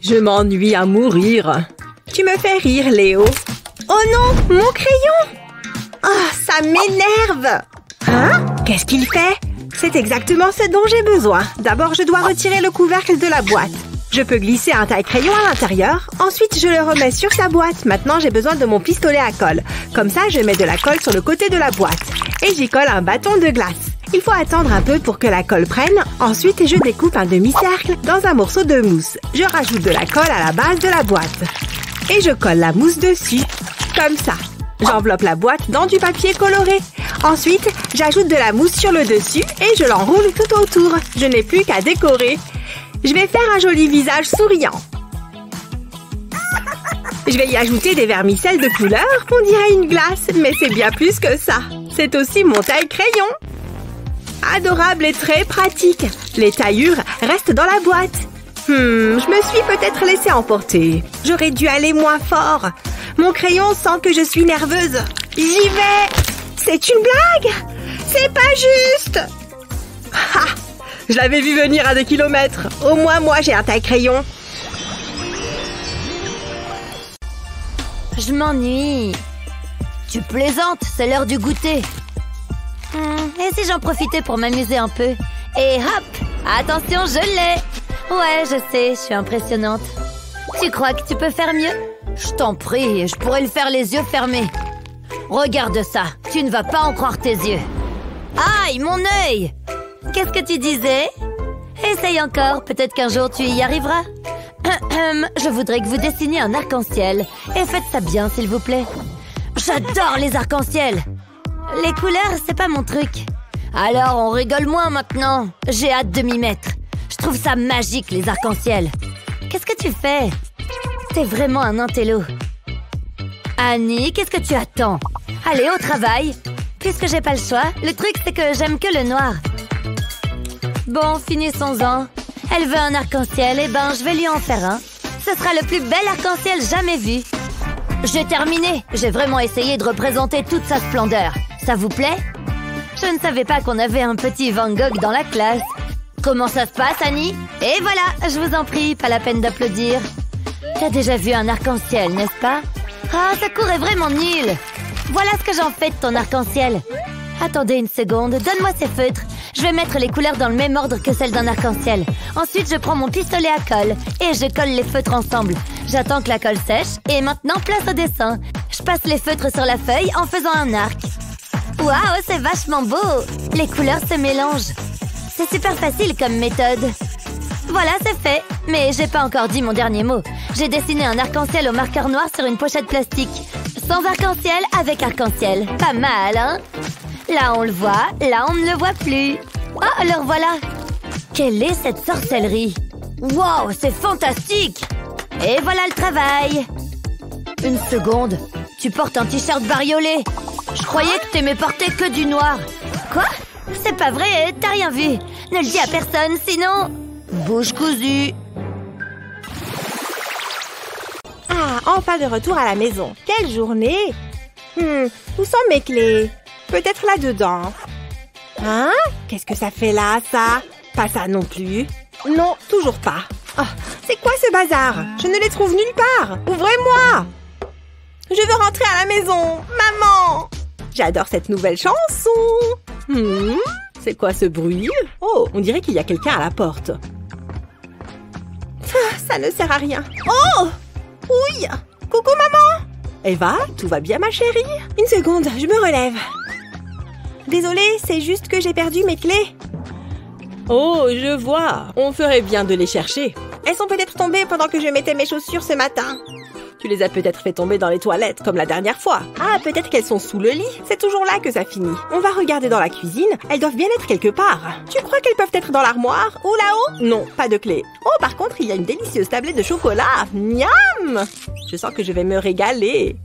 Je m'ennuie à mourir. Tu me fais rire, Léo. Oh non, mon crayon! Oh, ça m'énerve! Hein? Qu'est-ce qu'il fait? C'est exactement ce dont j'ai besoin. D'abord, je dois retirer le couvercle de la boîte. Je peux glisser un taille-crayon à l'intérieur. Ensuite, je le remets sur sa boîte. Maintenant, j'ai besoin de mon pistolet à colle. Comme ça, je mets de la colle sur le côté de la boîte. Et j'y colle un bâton de glace. Il faut attendre un peu pour que la colle prenne. Ensuite, je découpe un demi-cercle dans un morceau de mousse. Je rajoute de la colle à la base de la boîte. Et je colle la mousse dessus. Comme ça. J'enveloppe la boîte dans du papier coloré. Ensuite, j'ajoute de la mousse sur le dessus et je l'enroule tout autour. Je n'ai plus qu'à décorer. Je vais faire un joli visage souriant. Je vais y ajouter des vermicelles de couleur, on dirait une glace, mais c'est bien plus que ça. C'est aussi mon taille-crayon. Adorable et très pratique. Les taillures restent dans la boîte. Je me suis peut-être laissé emporter. J'aurais dû aller moins fort. Mon crayon sent que je suis nerveuse. J'y vais. C'est une blague. C'est pas juste. Ha! Je l'avais vu venir à des kilomètres. Au moins, moi, j'ai un taille-crayon. Je m'ennuie. Tu plaisantes, c'est l'heure du goûter. Et si j'en profitais pour m'amuser un peu? Et hop! Attention, je l'ai! Ouais, je sais, je suis impressionnante. Tu crois que tu peux faire mieux? Je t'en prie, je pourrais le faire les yeux fermés. Regarde ça, tu ne vas pas en croire tes yeux. Aïe, mon œil! Qu'est-ce que tu disais? Essaye encore, peut-être qu'un jour tu y arriveras. Je voudrais que vous dessiniez un arc-en-ciel. Et faites ça bien, s'il vous plaît. J'adore les arcs-en-ciel! Les couleurs, c'est pas mon truc. Alors, on rigole moins maintenant. J'ai hâte de m'y mettre. Je trouve ça magique, les arcs-en-ciel. Qu'est-ce que tu fais? T'es vraiment un intello. Annie, qu'est-ce que tu attends? Allez, au travail. Puisque j'ai pas le choix, le truc, c'est que j'aime que le noir. Bon, finissons-en. Elle veut un arc-en-ciel, et ben, je vais lui en faire un. Ce sera le plus bel arc-en-ciel jamais vu. J'ai terminé. J'ai vraiment essayé de représenter toute sa splendeur. Ça vous plaît? Je ne savais pas qu'on avait un petit Van Gogh dans la classe. Comment ça se passe, Annie? Et voilà, je vous en prie, pas la peine d'applaudir. T'as déjà vu un arc-en-ciel, n'est-ce pas? Ah, ce cours est vraiment nul. Voilà ce que j'en fais de ton arc-en-ciel. Attendez une seconde, donne-moi ces feutres. Je vais mettre les couleurs dans le même ordre que celles d'un arc-en-ciel. Ensuite, je prends mon pistolet à colle et je colle les feutres ensemble. J'attends que la colle sèche et maintenant, place au dessin. Je passe les feutres sur la feuille en faisant un arc. Waouh, c'est vachement beau! Les couleurs se mélangent. C'est super facile comme méthode. Voilà, c'est fait. Mais j'ai pas encore dit mon dernier mot. J'ai dessiné un arc-en-ciel au marqueur noir sur une pochette plastique. Sans arc-en-ciel, avec arc-en-ciel. Pas mal, hein? Là, on le voit. Là, on ne le voit plus. Oh, le revoilà! Quelle est cette sorcellerie? Wow, c'est fantastique! Et voilà le travail! Une seconde. Tu portes un t-shirt bariolé. Je croyais que t'aimais porter que du noir. Quoi? C'est pas vrai, t'as rien vu. Ne le dis à personne, sinon... Bouche cousue. Ah, enfin de retour à la maison. Quelle journée! Où sont mes clés? Peut-être là-dedans. Hein? Qu'est-ce que ça fait là, ça? Pas ça non plus. Non, toujours pas. Oh, c'est quoi ce bazar? Je ne les trouve nulle part. Ouvrez-moi! Je veux rentrer à la maison. Maman! J'adore cette nouvelle chanson. C'est quoi ce bruit? Oh, on dirait qu'il y a quelqu'un à la porte. Ça ne sert à rien. Oh! Oui! Coucou, maman! Eva, tout va bien, ma chérie? Une seconde, je me relève. Désolée, c'est juste que j'ai perdu mes clés. Oh, je vois. On ferait bien de les chercher. Elles sont peut-être tombées pendant que je mettais mes chaussures ce matin. Tu les as peut-être fait tomber dans les toilettes, comme la dernière fois. Ah, peut-être qu'elles sont sous le lit. C'est toujours là que ça finit. On va regarder dans la cuisine. Elles doivent bien être quelque part. Tu crois qu'elles peuvent être dans l'armoire? Ou là-haut? Non, pas de clé. Oh, par contre, il y a une délicieuse tablette de chocolat. Miam! Je sens que je vais me régaler.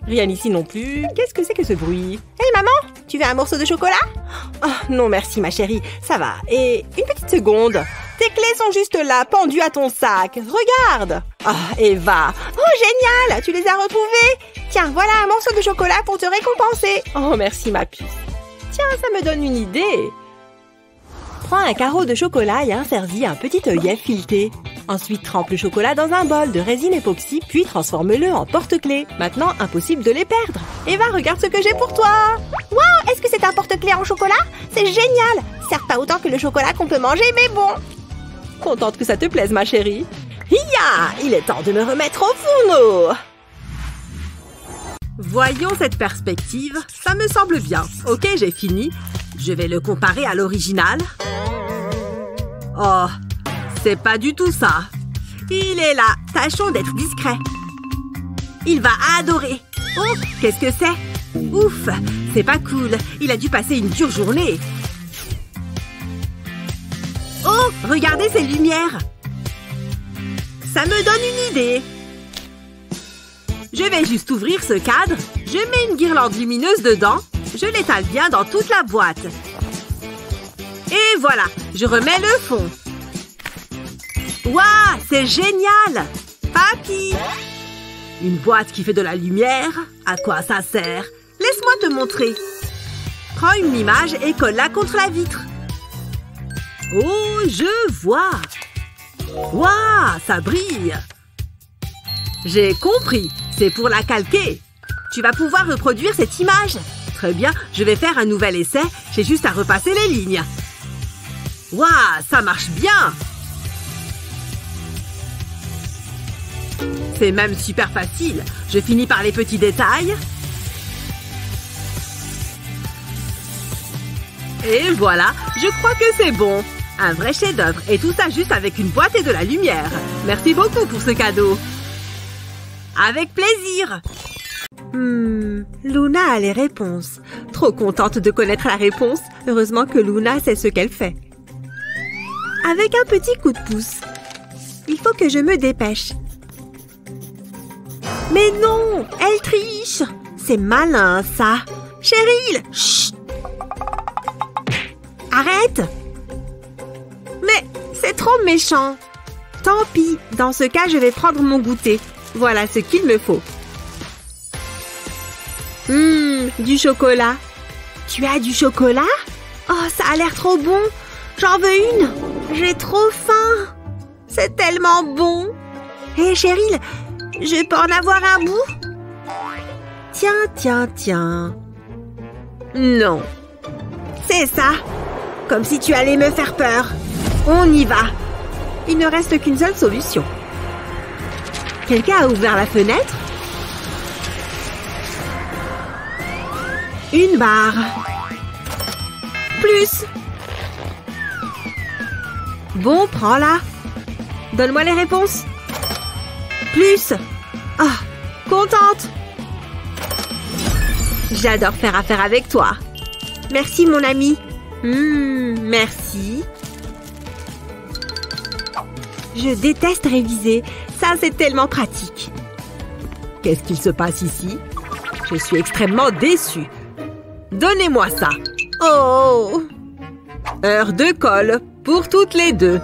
Rien ici non plus. Qu'est-ce que c'est que ce bruit? Hey, maman! Tu veux un morceau de chocolat? Oh, non, merci, ma chérie. Ça va. Et une petite seconde. Tes clés sont juste là, pendues à ton sac. Regarde! Oh, Eva! Oh, génial! Tu les as retrouvées? Tiens, voilà un morceau de chocolat pour te récompenser. Oh, merci, ma puce. Tiens, ça me donne une idée. Prends un carreau de chocolat et insère-y un petit œillet fileté. Ensuite, trempe le chocolat dans un bol de résine époxy, puis transforme-le en porte-clés. Maintenant, impossible de les perdre. Eva, regarde ce que j'ai pour toi! Wow, est-ce que c'est un porte-clés en chocolat? C'est génial! Certes pas autant que le chocolat qu'on peut manger, mais bon! Contente que ça te plaise, ma chérie. Hiya! Il est temps de me remettre au fourneau! Voyons cette perspective. Ça me semble bien. Ok, j'ai fini. Je vais le comparer à l'original. Oh, c'est pas du tout ça. Il est là. Tâchons d'être discret. Il va adorer. Oh, qu'est-ce que c'est? Ouf, c'est pas cool. Il a dû passer une dure journée. Oh, regardez ces lumières. Ça me donne une idée. Je vais juste ouvrir ce cadre. Je mets une guirlande lumineuse dedans. Je l'étale bien dans toute la boîte. Et voilà, je remets le fond. Waouh, c'est génial! Papy! Une boîte qui fait de la lumière? À quoi ça sert? Laisse-moi te montrer. Prends une image et colle-la contre la vitre. Oh, je vois! Waouh, ça brille! J'ai compris, c'est pour la calquer. Tu vas pouvoir reproduire cette image. Très bien, je vais faire un nouvel essai. J'ai juste à repasser les lignes. Waouh, ça marche bien! C'est même super facile. Je finis par les petits détails. Et voilà, je crois que c'est bon. Un vrai chef-d'œuvre. Et tout ça juste avec une boîte et de la lumière. Merci beaucoup pour ce cadeau. Avec plaisir. Luna a les réponses. Trop contente de connaître la réponse. Heureusement que Luna sait ce qu'elle fait. Avec un petit coup de pouce. Il faut que je me dépêche. Mais non, elle triche. C'est malin, ça. Cheryl, chut. Arrête. Mais c'est trop méchant. Tant pis, dans ce cas, je vais prendre mon goûter. Voilà ce qu'il me faut. Du chocolat. Tu as du chocolat? Oh, ça a l'air trop bon. J'en veux une. J'ai trop faim. C'est tellement bon. Hé, Cheryl, je peux en avoir un bout? Tiens. Non. C'est ça. Comme si tu allais me faire peur. On y va. Il ne reste qu'une seule solution. Quelqu'un a ouvert la fenêtre? Une barre. Plus. Bon, prends-la. Donne-moi les réponses. Plus. Ah, contente. J'adore faire affaire avec toi. Merci, mon ami. Merci. Je déteste réviser. Ça, c'est tellement pratique. Qu'est-ce qu'il se passe ici? Je suis extrêmement déçue. Donnez-moi ça. Oh! Heure de colle pour toutes les deux.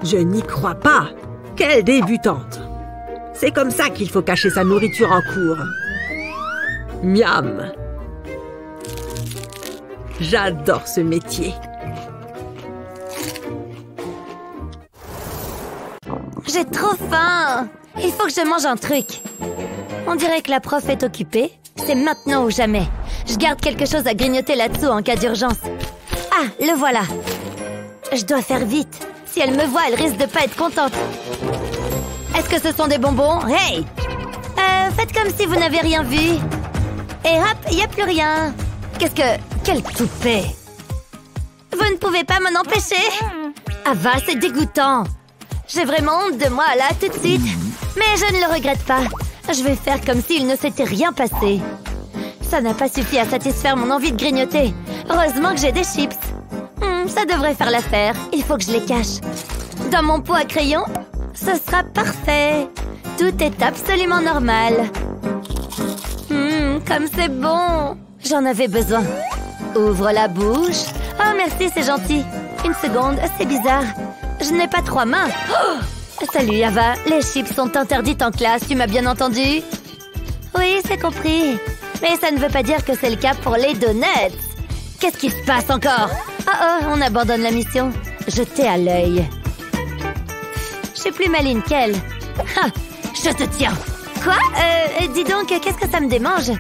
Je n'y crois pas. Quelle débutante. C'est comme ça qu'il faut cacher sa nourriture en cours. Miam. J'adore ce métier. J'ai trop faim. Il faut que je mange un truc. On dirait que la prof est occupée. C'est maintenant ou jamais. Je garde quelque chose à grignoter là-dessous en cas d'urgence. Ah, le voilà. Je dois faire vite. Si elle me voit, elle risque de pas être contente. Est-ce que ce sont des bonbons? Hey! Faites comme si vous n'avez rien vu. Et hop, il n'y a plus rien. Qu'est-ce que... Quel toupet! Vous ne pouvez pas m'en empêcher? Ah va, c'est dégoûtant. J'ai vraiment honte de moi, là, tout de suite. Mais je ne le regrette pas. Je vais faire comme s'il ne s'était rien passé. Ça n'a pas suffi à satisfaire mon envie de grignoter. Heureusement que j'ai des chips. Ça devrait faire l'affaire. Il faut que je les cache. Dans mon pot à crayon, ce sera parfait. Tout est absolument normal. Comme c'est bon. J'en avais besoin. Ouvre la bouche. Oh, merci, c'est gentil. Une seconde, c'est bizarre. Je n'ai pas 3 mains. Oh! Salut, Ava. Les chips sont interdites en classe, tu m'as bien entendu? Oui, c'est compris. Mais ça ne veut pas dire que c'est le cas pour les donuts. Qu'est-ce qui se passe encore? Oh, on abandonne la mission. Jetez à l'œil. suis plus maligne qu'elle. Ha! Je te tiens! Quoi? Dis donc, qu'est-ce que ça me démange?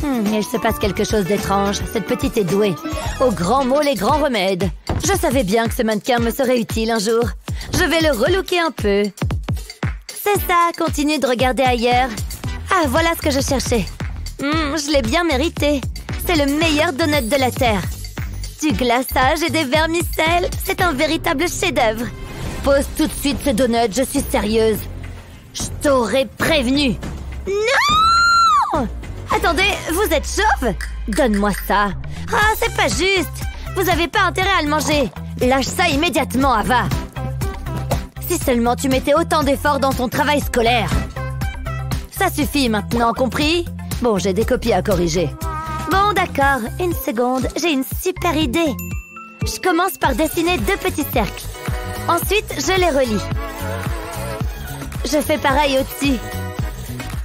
Il se passe quelque chose d'étrange. Cette petite est douée. Aux grands mots, les grands remèdes. Je savais bien que ce mannequin me serait utile un jour. Je vais le relooker un peu. C'est ça, continue de regarder ailleurs. Ah, voilà ce que je cherchais. Je l'ai bien mérité. C'est le meilleur donut de la Terre. Du glaçage et des vermicelles. C'est un véritable chef-d'œuvre. Pose tout de suite ce donut, je suis sérieuse. Je t'aurais prévenu. Non! Attendez, vous êtes chauve? Donne-moi ça. Ah, c'est pas juste. Vous avez pas intérêt à le manger. Lâche ça immédiatement, Ava. Si seulement tu mettais autant d'efforts dans ton travail scolaire. Ça suffit maintenant, compris? Bon, j'ai des copies à corriger. Bon, d'accord. Une seconde, j'ai une super idée. Je commence par dessiner 2 petits cercles. Ensuite, je les relie. Je fais pareil au-dessus.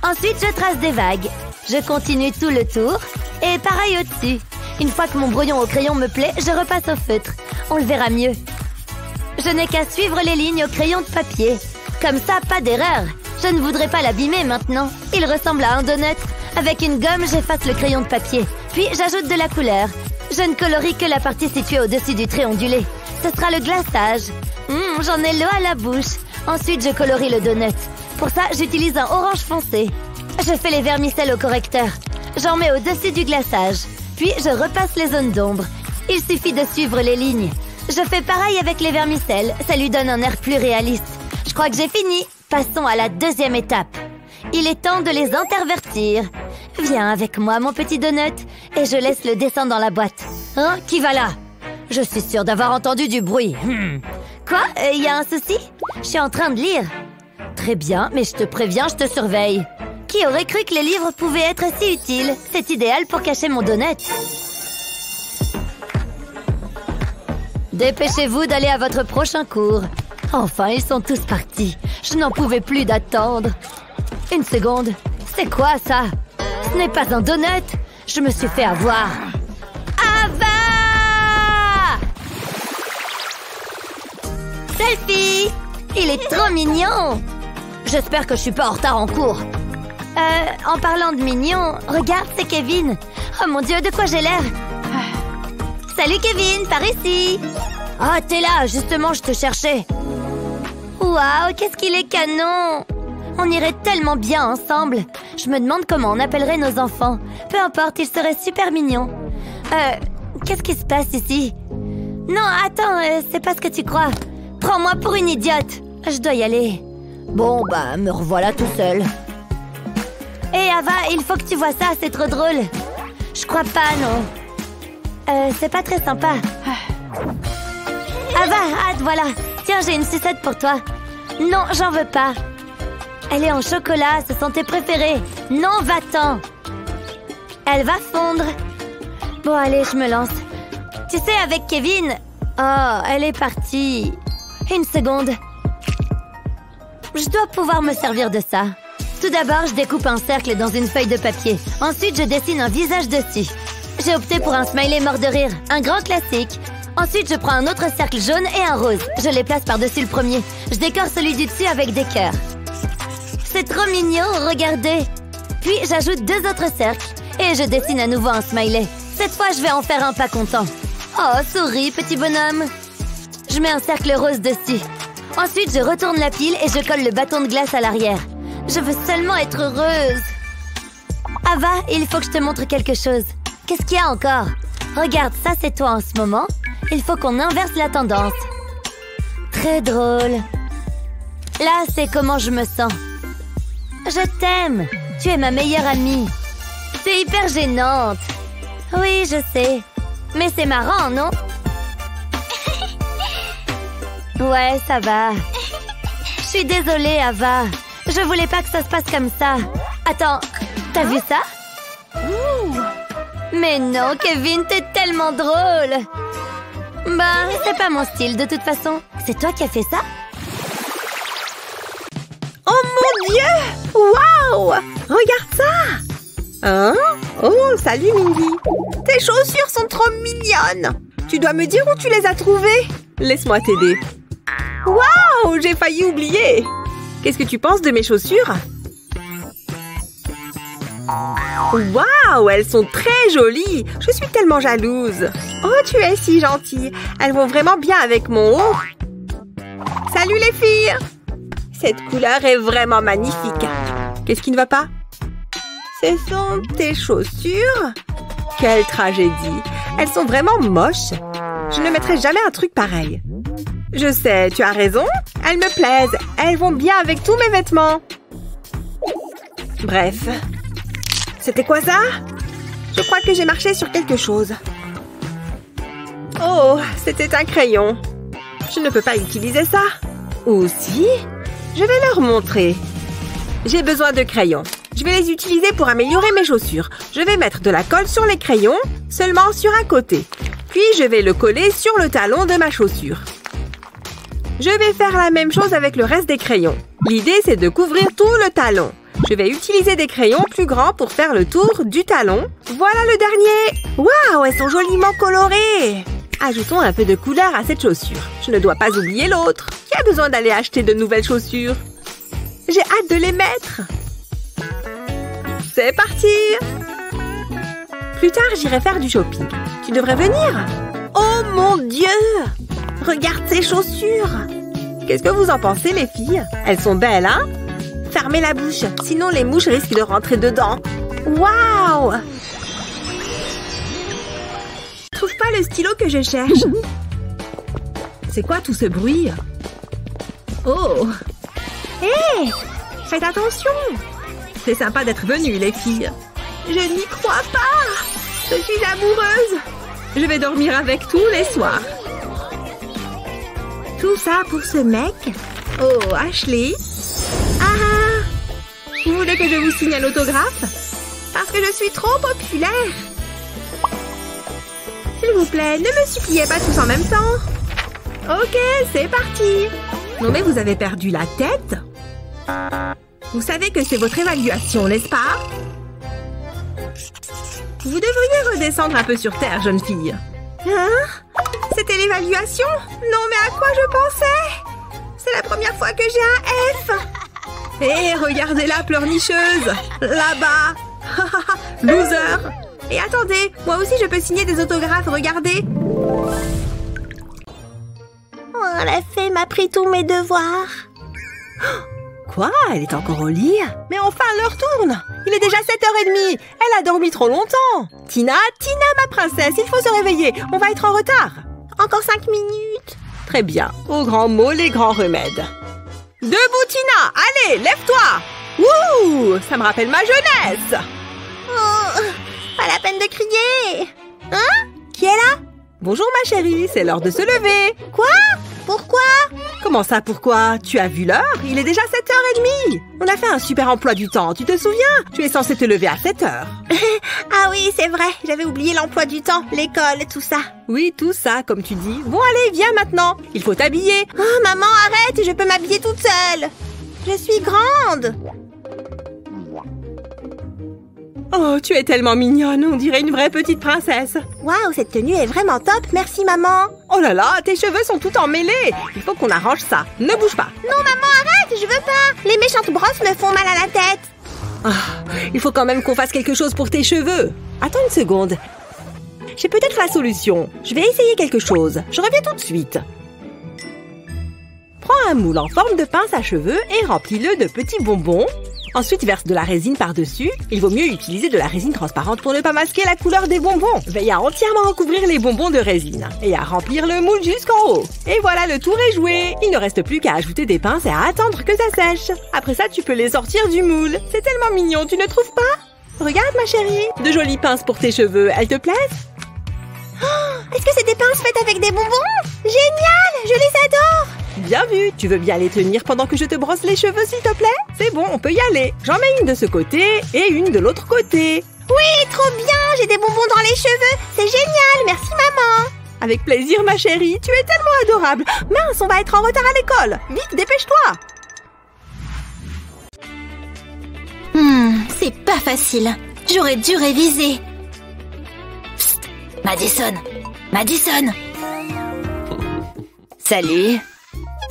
Ensuite, je trace des vagues. Je continue tout le tour. Et pareil au-dessus. Une fois que mon brouillon au crayon me plaît, je repasse au feutre. On le verra mieux. Je n'ai qu'à suivre les lignes au crayon de papier. Comme ça, pas d'erreur. Je ne voudrais pas l'abîmer maintenant. Il ressemble à un donut. Avec une gomme, j'efface le crayon de papier. Puis, j'ajoute de la couleur. Je ne colorie que la partie située au-dessus du trait ondulé. Ce sera le glaçage. J'en ai l'eau à la bouche. Ensuite, je colorie le donut. Pour ça, j'utilise un orange foncé. Je fais les vermicelles au correcteur. J'en mets au-dessus du glaçage. Puis, je repasse les zones d'ombre. Il suffit de suivre les lignes. Je fais pareil avec les vermicelles. Ça lui donne un air plus réaliste. Je crois que j'ai fini. Passons à la 2e étape. Il est temps de les intervertir. Viens avec moi, mon petit donut. Et je laisse le dessin dans la boîte. Hein? Qui va là? Je suis sûre d'avoir entendu du bruit. Quoi? Y a un souci? Je suis en train de lire. Très bien, mais je te préviens, je te surveille. Qui aurait cru que les livres pouvaient être si utiles? C'est idéal pour cacher mon donut. Dépêchez-vous d'aller à votre prochain cours. Enfin, ils sont tous partis. Je n'en pouvais plus d'attendre. Une seconde. C'est quoi ça? Ce n'est pas un donut. Je me suis fait avoir. Ava! Selfie! Il est trop mignon! J'espère que je suis pas en retard en cours. En parlant de mignon, regarde, c'est Kevin. Oh mon Dieu, de quoi j'ai l'air? Salut Kevin, par ici. Ah, t'es là, justement, je te cherchais. Waouh, qu'est-ce qu'il est canon! On irait tellement bien ensemble. Je me demande comment on appellerait nos enfants. Peu importe, ils seraient super mignons. Qu'est-ce qui se passe ici? Non, attends, c'est pas ce que tu crois. Prends-moi pour une idiote. Je dois y aller. Bon, bah, me revoilà tout seul. Hé, Ava, il faut que tu vois ça, c'est trop drôle. Je crois pas, non. C'est pas très sympa. Ava, hâte, voilà. Tiens, j'ai une sucette pour toi. Non, j'en veux pas. Elle est en chocolat, ce sont tes préférés. Non, va-t'en. Elle va fondre. Bon, allez, je me lance. Tu sais, avec Kevin... Oh, elle est partie. Une seconde. Je dois pouvoir me servir de ça. Tout d'abord, je découpe un cercle dans une feuille de papier. Ensuite, je dessine un visage dessus. J'ai opté pour un smiley mort de rire, un grand classique. Ensuite, je prends un autre cercle jaune et un rose. Je les place par-dessus le premier. Je décore celui du dessus avec des cœurs. C'est trop mignon, regardez. Puis, j'ajoute 2 autres cercles. Et je dessine à nouveau un smiley. Cette fois, je vais en faire un pas content. Oh, souris, petit bonhomme. Je mets un cercle rose dessus. Ensuite, je retourne la pile et je colle le bâton de glace à l'arrière. Je veux seulement être heureuse. Ava, il faut que je te montre quelque chose. Qu'est-ce qu'il y a encore? Regarde, ça c'est toi en ce moment. Il faut qu'on inverse la tendance. Très drôle. Là, c'est comment je me sens. Je t'aime. Tu es ma meilleure amie. C'est hyper gênante. Oui, je sais. Mais c'est marrant, non? Ouais, ça va. Je suis désolée, Ava. Je voulais pas que ça se passe comme ça. Attends, t'as vu ça? Mais non, Kevin, t'es tellement drôle. Bah, c'est pas mon style de toute façon. C'est toi qui as fait ça? Oh mon Dieu! Waouh! Regarde ça! Hein? Oh, salut Mindy! Tes chaussures sont trop mignonnes! Tu dois me dire où tu les as trouvées? Laisse-moi t'aider. Waouh! Oh, j'ai failli oublier. Qu'est-ce que tu penses de mes chaussures? Waouh, elles sont très jolies. Je suis tellement jalouse. Oh, tu es si gentille. Elles vont vraiment bien avec mon haut. Salut les filles. Cette couleur est vraiment magnifique. Qu'est-ce qui ne va pas? Ce sont tes chaussures? Quelle tragédie. Elles sont vraiment moches. Je ne mettrai jamais un truc pareil. Je sais, tu as raison. Elles me plaisent. Elles vont bien avec tous mes vêtements. Bref. C'était quoi ça? Je crois que j'ai marché sur quelque chose. Oh, c'était un crayon. Je ne peux pas utiliser ça. Ou si? Je vais leur montrer. J'ai besoin de crayons. Je vais les utiliser pour améliorer mes chaussures. Je vais mettre de la colle sur les crayons, seulement sur un côté. Puis je vais le coller sur le talon de ma chaussure. Je vais faire la même chose avec le reste des crayons. L'idée, c'est de couvrir tout le talon. Je vais utiliser des crayons plus grands pour faire le tour du talon. Voilà le dernier. Waouh, elles sont joliment colorées. Ajoutons un peu de couleur à cette chaussure. Je ne dois pas oublier l'autre. Qui a besoin d'aller acheter de nouvelles chaussures? J'ai hâte de les mettre. C'est parti. Plus tard, j'irai faire du shopping. Tu devrais venir. Oh mon Dieu! Regarde ces chaussures. Qu'est-ce que vous en pensez, les filles? Elles sont belles, hein? Fermez la bouche, sinon les mouches risquent de rentrer dedans. Waouh! Je trouve pas le stylo que je cherche. C'est quoi tout ce bruit? Oh! Hé! Faites attention! C'est sympa d'être venues, les filles. Je n'y crois pas! Je suis amoureuse! Je vais dormir avec tous les soirs. Tout ça pour ce mec? Oh, Ashley! Ah! Vous voulez que je vous signe un autographe? Parce que je suis trop populaire. S'il vous plaît, ne me suppliez pas tous en même temps. Ok, c'est parti. Non mais vous avez perdu la tête? Vous savez que c'est votre évaluation, n'est-ce pas? Vous devriez redescendre un peu sur terre, jeune fille. Hein? C'était l'évaluation? Non mais à quoi je pensais? C'est la première fois que j'ai un F. Hé, regardez la pleurnicheuse. Là-bas. Loser. Et attendez, moi aussi je peux signer des autographes, regardez. Oh, la fée m'a pris tous mes devoirs. Quoi? Elle est encore au lit? Mais enfin, l'heure tourne. Il est déjà 7h30. Elle a dormi trop longtemps. Tina, ma princesse, il faut se réveiller. On va être en retard. Encore 5 minutes. Très bien. Aux grands mots, les grands remèdes. Debout, Tina! Allez, lève-toi! Wouh! Ça me rappelle ma jeunesse! Oh, pas la peine de crier. Hein? Qui est là? Bonjour, ma chérie, c'est l'heure de se lever. Quoi? Pourquoi? Comment ça, pourquoi? Tu as vu l'heure? Il est déjà 7h30. On a fait un super emploi du temps, tu te souviens? Tu es censée te lever à 7h. Ah oui, c'est vrai, j'avais oublié l'emploi du temps, l'école, tout ça. Oui, tout ça, comme tu dis. Bon, allez, viens maintenant. Il faut t'habiller. Oh, maman, arrête, je peux m'habiller toute seule. Je suis grande. Oh, tu es tellement mignonne, on dirait une vraie petite princesse. Waouh, cette tenue est vraiment top, merci maman. Oh là là, tes cheveux sont tout emmêlés. Il faut qu'on arrange ça. Ne bouge pas. Non maman, arrête, je veux pas. Les méchantes brosses me font mal à la tête. Ah, il faut quand même qu'on fasse quelque chose pour tes cheveux. Attends une seconde. J'ai peut-être la solution. Je vais essayer quelque chose. Je reviens tout de suite. Prends un moule en forme de pince à cheveux et remplis-le de petits bonbons. Ensuite, verse de la résine par-dessus. Il vaut mieux utiliser de la résine transparente pour ne pas masquer la couleur des bonbons. Veille à entièrement recouvrir les bonbons de résine et à remplir le moule jusqu'en haut. Et voilà, le tour est joué. Il ne reste plus qu'à ajouter des pinces et à attendre que ça sèche. Après ça, tu peux les sortir du moule. C'est tellement mignon, tu ne trouves pas? Regarde, ma chérie. De jolies pinces pour tes cheveux. Elles te plaisent? Oh, est-ce que c'est des pinces faites avec des bonbons? Génial, je les adore. Bien vu. Tu veux bien les tenir pendant que je te brosse les cheveux, s'il te plaît? C'est bon, on peut y aller. J'en mets une de ce côté et une de l'autre côté. Oui, trop bien. J'ai des bonbons dans les cheveux. C'est génial. Merci, maman. Avec plaisir, ma chérie. Tu es tellement adorable. Mince, on va être en retard à l'école. Vite, dépêche-toi. C'est pas facile. J'aurais dû réviser. Psst, Madison. Madison. Salut.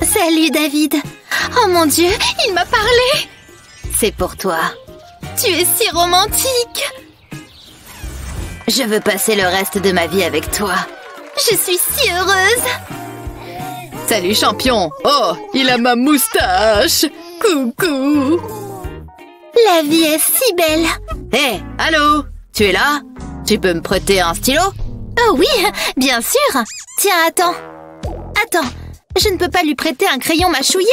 Salut, David. Oh mon Dieu, il m'a parlé. C'est pour toi. Tu es si romantique. Je veux passer le reste de ma vie avec toi. Je suis si heureuse. Salut, champion. Oh, il a ma moustache. Coucou. La vie est si belle. Hé, allô? Tu es là? Tu peux me prêter un stylo? Oh oui, bien sûr. Tiens, attends. Attends, je ne peux pas lui prêter un crayon mâchouillé.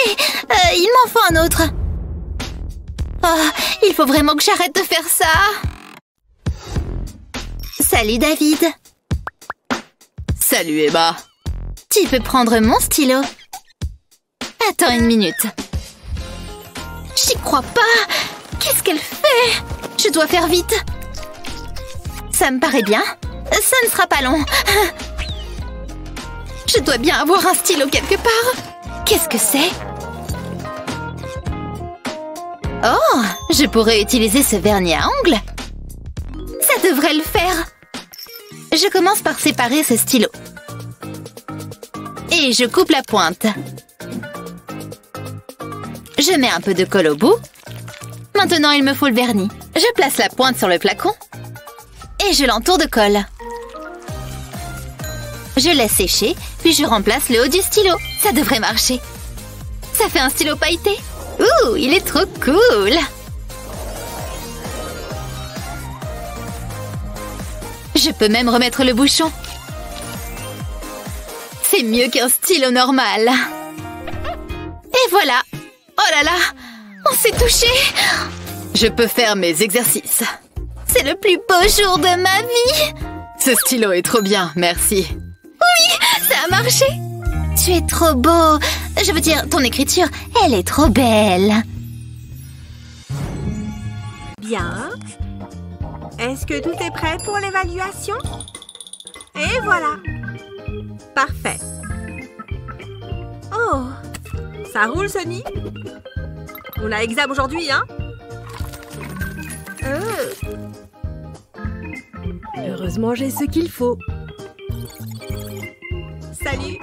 Il m'en faut un autre. Oh, il faut vraiment que j'arrête de faire ça. Salut, David. Salut, Emma. Tu peux prendre mon stylo. Attends une minute. J'y crois pas. Qu'est-ce qu'elle fait? Je dois faire vite. Ça me paraît bien. Ça ne sera pas long. Je dois bien avoir un stylo quelque part. Qu'est-ce que c'est? Oh, je pourrais utiliser ce vernis à ongles. Ça devrait le faire. Je commence par séparer ce stylo. Et je coupe la pointe. Je mets un peu de colle au bout. Maintenant, il me faut le vernis. Je place la pointe sur le flacon. Et je l'entoure de colle. Je laisse sécher, puis je remplace le haut du stylo. Ça devrait marcher. Ça fait un stylo pailleté. Ouh, il est trop cool. Je peux même remettre le bouchon. C'est mieux qu'un stylo normal. Et voilà. Oh là là, on s'est touché. Je peux faire mes exercices. C'est le plus beau jour de ma vie. Ce stylo est trop bien, merci. Oui, ça a marché. Tu es trop beau. Je veux dire, ton écriture, elle est trop belle. Bien. Est-ce que tout est prêt pour l'évaluation? Et voilà. Parfait. Oh, ça roule, Sonny? On a examen aujourd'hui, hein? Heureusement, j'ai ce qu'il faut. Salut.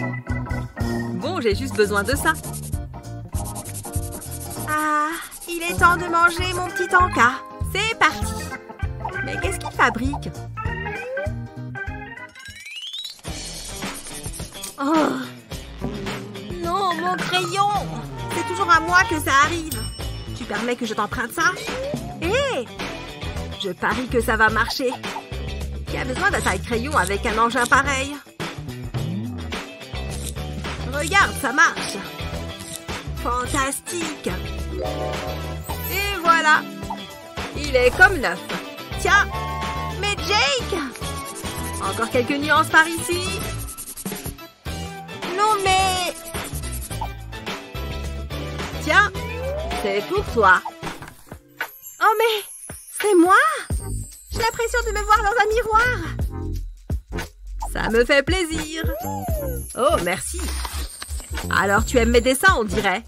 Bon, j'ai juste besoin de ça. Ah, il est temps de manger, mon petit encas. C'est parti. Mais qu'est-ce qu'il fabrique? Oh! Non, mon crayon! C'est toujours à moi que ça arrive. Tu permets que je t'emprunte ça? Hé! Je parie que ça va marcher. Qui a besoin d'un taille-crayon avec un engin pareil? Regarde, ça marche! Fantastique! Et voilà! Il est comme neuf. Tiens! Mais Jake! Encore quelques nuances par ici. Non mais... Tiens, c'est pour toi. Oh mais, c'est moi? J'ai l'impression de me voir dans un miroir. Ça me fait plaisir. Oh, merci. Alors tu aimes mes dessins, on dirait.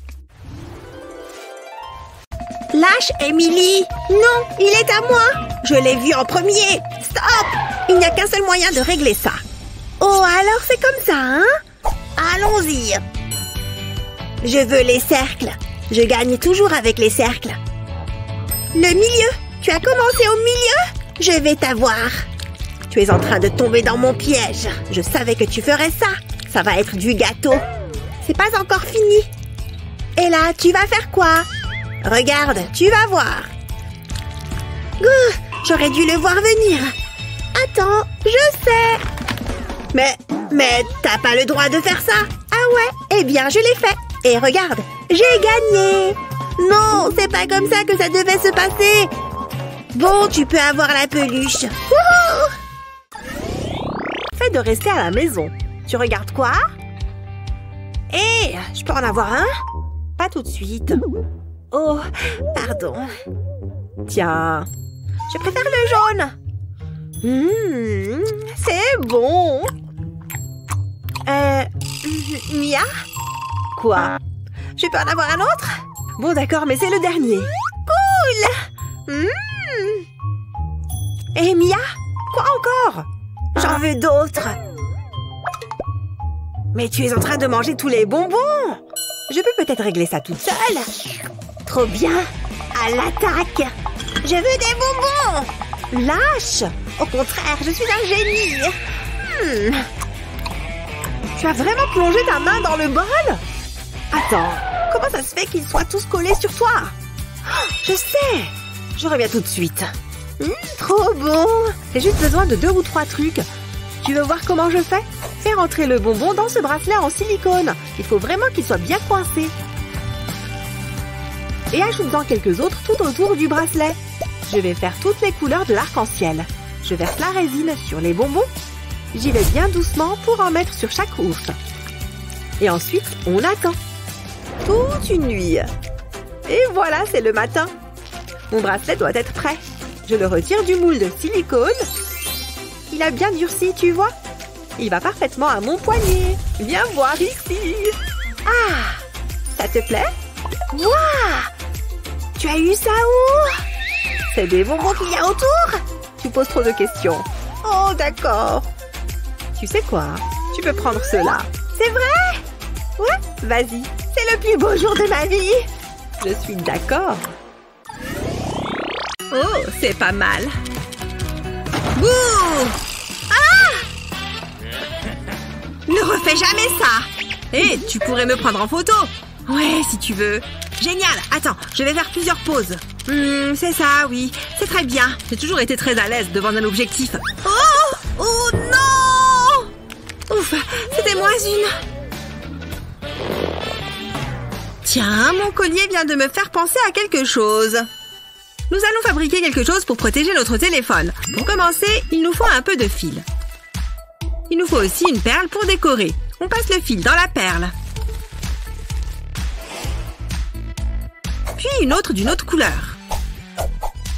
Lâche, Emily. Non, il est à moi. Je l'ai vu en premier. Stop! Il n'y a qu'un seul moyen de régler ça. Oh, alors c'est comme ça, hein? Allons-y. Je veux les cercles. Je gagne toujours avec les cercles. Le milieu. Tu as commencé au milieu? Je vais t'avoir. Tu es en train de tomber dans mon piège. Je savais que tu ferais ça. Ça va être du gâteau. C'est pas encore fini. Et là, tu vas faire quoi? Regarde, tu vas voir. J'aurais dû le voir venir. Attends, je sais. Mais t'as pas le droit de faire ça. Ah ouais? Eh bien, je l'ai fait. Et regarde, j'ai gagné. Non, c'est pas comme ça que ça devait se passer. Bon, tu peux avoir la peluche. Fais de rester à la maison. Tu regardes quoi? Hé, je peux en avoir un? Pas tout de suite. Oh, pardon. Tiens, je préfère le jaune. C'est bon. Mia? Quoi? Je peux en avoir un autre? Bon, d'accord, mais c'est le dernier. Cool! Et Mia? Quoi encore? J'en veux d'autres. Mais tu es en train de manger tous les bonbons. Je peux peut-être régler ça toute seule. Trop bien. À l'attaque. Je veux des bonbons. Lâche! Au contraire, je suis un génie. Tu as vraiment plongé ta main dans le bol? Attends, comment ça se fait qu'ils soient tous collés sur toi? Oh, je sais! Je reviens tout de suite. Trop bon. J'ai juste besoin de 2 ou 3 trucs. Tu veux voir comment je fais? Fais rentrer le bonbon dans ce bracelet en silicone. Il faut vraiment qu'il soit bien coincé. Et ajoute-en quelques autres tout autour du bracelet. Je vais faire toutes les couleurs de l'arc-en-ciel. Je verse la résine sur les bonbons. J'y vais bien doucement pour en mettre sur chaque ours. Et ensuite, on attend. Toute une nuit. Et voilà, c'est le matin. Mon bracelet doit être prêt. Je le retire du moule de silicone. Il a bien durci, tu vois? Il va parfaitement à mon poignet. Viens voir ici. Ah! Ça te plaît? Waouh! Tu as eu ça où? C'est des bonbons qu'il y a autour? Tu poses trop de questions. Oh, d'accord. Tu sais quoi? Tu peux prendre cela. C'est vrai? Ouais, vas-y. C'est le plus beau jour de ma vie. Je suis d'accord. Oh, c'est pas mal. Bouh! Ah! Ne refais jamais ça! Hé, tu pourrais me prendre en photo? Ouais, si tu veux. Génial! Attends, je vais faire plusieurs poses. C'est ça, oui. C'est très bien. J'ai toujours été très à l'aise devant un objectif. Oh! Oh non! Ouf, c'était moins une. Tiens, mon collier vient de me faire penser à quelque chose. Nous allons fabriquer quelque chose pour protéger notre téléphone. Pour commencer, il nous faut un peu de fil. Il nous faut aussi une perle pour décorer. On passe le fil dans la perle. Puis une autre d'une autre couleur.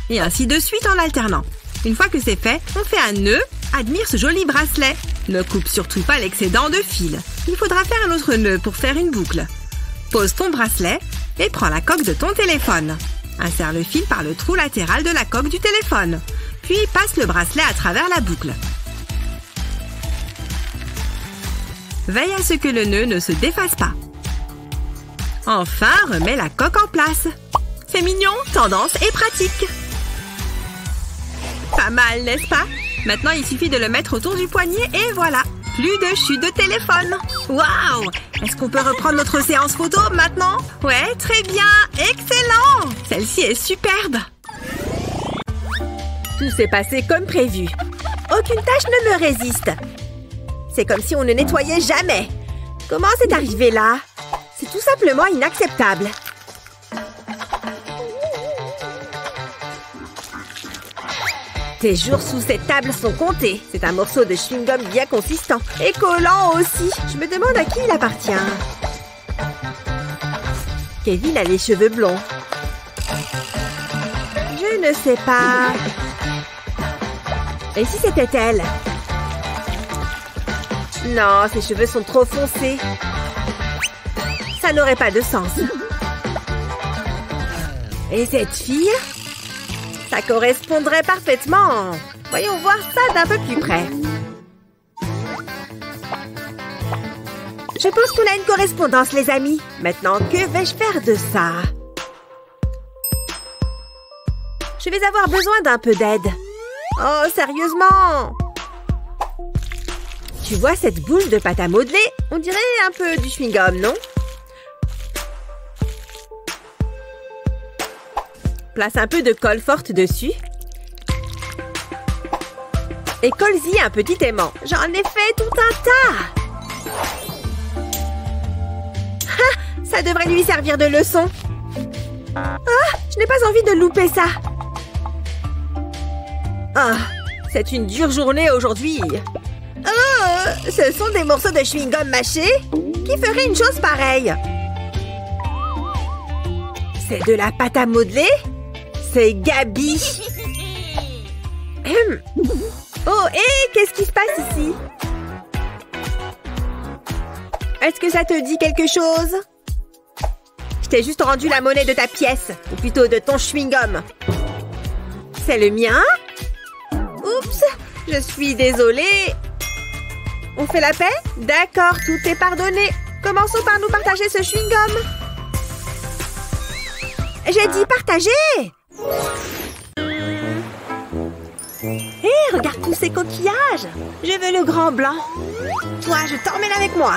Et ainsi de suite en alternant. Une fois que c'est fait, on fait un nœud. Admire ce joli bracelet. Ne coupe surtout pas l'excédent de fil. Il faudra faire un autre nœud pour faire une boucle. Pose ton bracelet et prends la coque de ton téléphone. Insère le fil par le trou latéral de la coque du téléphone. Puis passe le bracelet à travers la boucle. Veille à ce que le nœud ne se défasse pas. Enfin, remets la coque en place. C'est mignon, tendance et pratique. Pas mal, n'est-ce pas? Maintenant, il suffit de le mettre autour du poignet et voilà. Plus de chute de téléphone. Waouh! Est-ce qu'on peut reprendre notre séance photo maintenant? Ouais, très bien. Excellent! Celle-ci est superbe. Tout s'est passé comme prévu. Aucune tâche ne me résiste. C'est comme si on ne nettoyait jamais. Comment c'est arrivé là? C'est tout simplement inacceptable. Tes jours sous cette table sont comptés. C'est un morceau de chewing-gum bien consistant. Et collant aussi. Je me demande à qui il appartient. Kevin a les cheveux blonds. Je ne sais pas. Et si c'était elle? Non, ses cheveux sont trop foncés. Ça n'aurait pas de sens. Et cette fille? Ça correspondrait parfaitement. Voyons voir ça d'un peu plus près. Je pense qu'on a une correspondance, les amis. Maintenant, que vais-je faire de ça? Je vais avoir besoin d'un peu d'aide. Oh, sérieusement? Tu vois cette boule de pâte à modeler? On dirait un peu du chewing-gum, non? Place un peu de colle forte dessus. Et colle-y un petit aimant. J'en ai fait tout un tas. Ah, ça devrait lui servir de leçon. Ah, je n'ai pas envie de louper ça. Ah, c'est une dure journée aujourd'hui. Oh, ce sont des morceaux de chewing-gum mâchés? Qui ferait une chose pareille? C'est de la pâte à modeler? C'est Gabi. Oh, hé, qu'est-ce qui se passe ici? Est-ce que ça te dit quelque chose? Je t'ai juste rendu la monnaie de ta pièce, ou plutôt de ton chewing-gum. C'est le mien? Oups, je suis désolée. On fait la paix? D'accord, tout est pardonné. Commençons par nous partager ce chewing-gum. J'ai dit partager. Hé, regarde tous ces coquillages. Je veux le grand blanc. Toi, je t'emmène avec moi.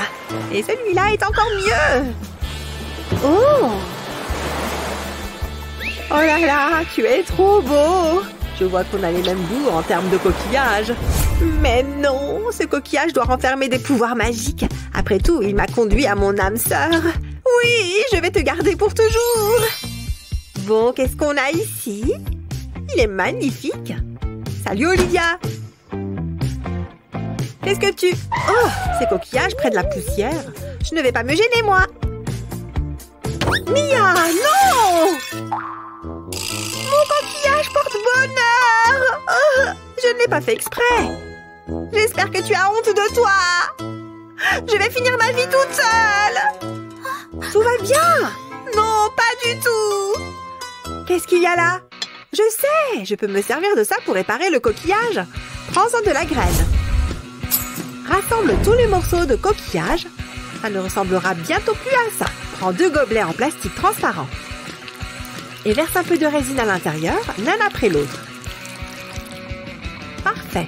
Et celui-là est encore mieux. Oh! Oh là là, tu es trop beau. Je vois qu'on a les mêmes goûts en termes de coquillages. Mais non, ce coquillage doit renfermer des pouvoirs magiques. Après tout, il m'a conduit à mon âme sœur. Oui, je vais te garder pour toujours. Bon, qu'est-ce qu'on a ici? Il est magnifique. Salut, Olivia. Qu'est-ce que tu... Oh, ces coquillages prennent de la poussière. Je ne vais pas me gêner, moi. Mia, non! Mon coquillage porte bonheur. Oh, je ne l'ai pas fait exprès. J'espère que tu as honte de toi. Je vais finir ma vie toute seule. Tout va bien. Non, pas du tout. Qu'est-ce qu'il y a là? Je sais, je peux me servir de ça pour réparer le coquillage. Prends-en de la graine. Rassemble tous les morceaux de coquillage. Ça ne ressemblera bientôt plus à ça. Prends 2 gobelets en plastique transparent. Et verse un peu de résine à l'intérieur, l'un après l'autre. Parfait.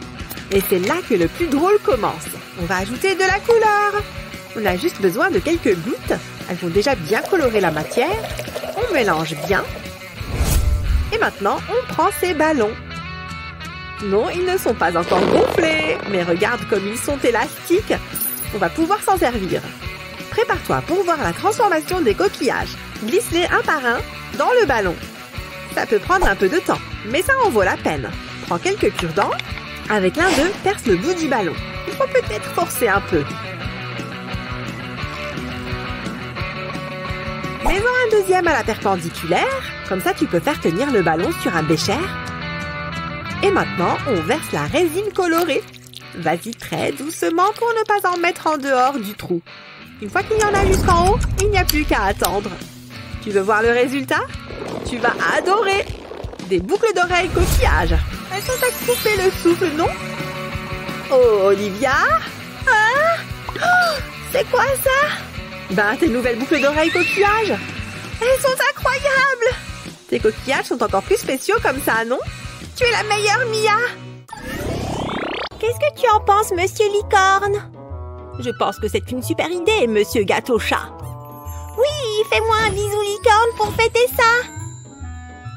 Et c'est là que le plus drôle commence. On va ajouter de la couleur. On a juste besoin de quelques gouttes. Elles vont déjà bien colorer la matière. On mélange bien. Et maintenant, on prend ces ballons. Non, ils ne sont pas encore gonflés. Mais regarde comme ils sont élastiques. On va pouvoir s'en servir. Prépare-toi pour voir la transformation des coquillages. Glisse-les un par un dans le ballon. Ça peut prendre un peu de temps, mais ça en vaut la peine. Prends quelques cure-dents. Avec l'un d'eux, perce le bout du ballon. Il faut peut-être forcer un peu. Mets-en un deuxième à la perpendiculaire. Comme ça, tu peux faire tenir le ballon sur un bécher. Et maintenant, on verse la résine colorée. Vas-y très doucement pour ne pas en mettre en dehors du trou. Une fois qu'il y en a jusqu'en haut, il n'y a plus qu'à attendre. Tu veux voir le résultat? Tu vas adorer! Des boucles d'oreilles coquillages. Elles sont à couper le souffle, non? Oh, Olivia? Hein? Oh, c'est quoi ça? Ben, tes nouvelles boucles d'oreilles coquillages. Elles sont incroyables! Tes coquillages sont encore plus spéciaux comme ça, non? Tu es la meilleure, Mia! Qu'est-ce que tu en penses, Monsieur Licorne? Je pense que c'est une super idée, Monsieur Gâteau-Chat. Oui, fais-moi un bisou licorne pour fêter ça.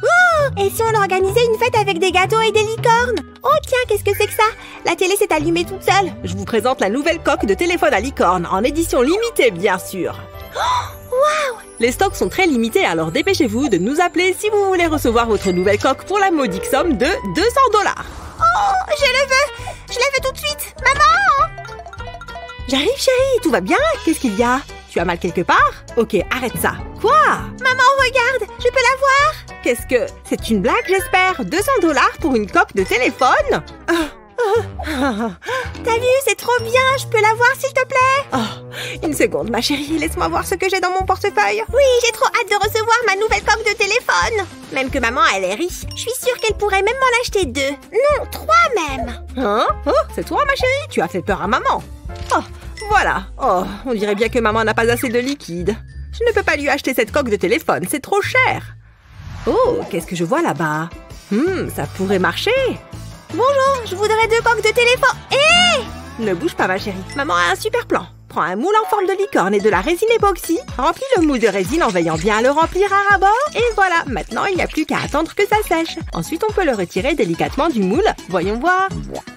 Oh, et si on organisait une fête avec des gâteaux et des licornes? Oh tiens, qu'est-ce que c'est que ça? La télé s'est allumée toute seule. Je vous présente la nouvelle coque de téléphone à licorne, en édition limitée, bien sûr. Waouh! Les stocks sont très limités, alors dépêchez-vous de nous appeler si vous voulez recevoir votre nouvelle coque pour la modique somme de 200 $. Oh, je le veux! Je la veux tout de suite! Maman! J'arrive, chérie, tout va bien? Qu'est-ce qu'il y a? Tu as mal quelque part? Ok, arrête ça. Quoi? Maman, regarde! Je peux la voir? Qu'est-ce que... C'est une blague, j'espère? 200 $ pour une coque de téléphone? T'as vu, c'est trop bien! Je peux la voir, s'il te plaît? Oh, une seconde, ma chérie. Laisse-moi voir ce que j'ai dans mon portefeuille. Oui, j'ai trop hâte de recevoir ma nouvelle coque de téléphone. Même que maman, elle est riche. Je suis sûre qu'elle pourrait même m'en acheter 2. Non, 3 même. Hein? Oh, c'est toi, ma chérie? Tu as fait peur à maman. Oh, voilà. Oh, on dirait bien que maman n'a pas assez de liquide. Je ne peux pas lui acheter cette coque de téléphone, c'est trop cher. Oh, qu'est-ce que je vois là-bas? Ça pourrait marcher. Bonjour, je voudrais 2 coques de téléphone. Hé! Ne bouge pas, ma chérie. Maman a un super plan. Prends un moule en forme de licorne et de la résine époxy. Remplis le moule de résine en veillant bien à le remplir à ras-bord. Et voilà, maintenant il n'y a plus qu'à attendre que ça sèche. Ensuite, on peut le retirer délicatement du moule. Voyons voir.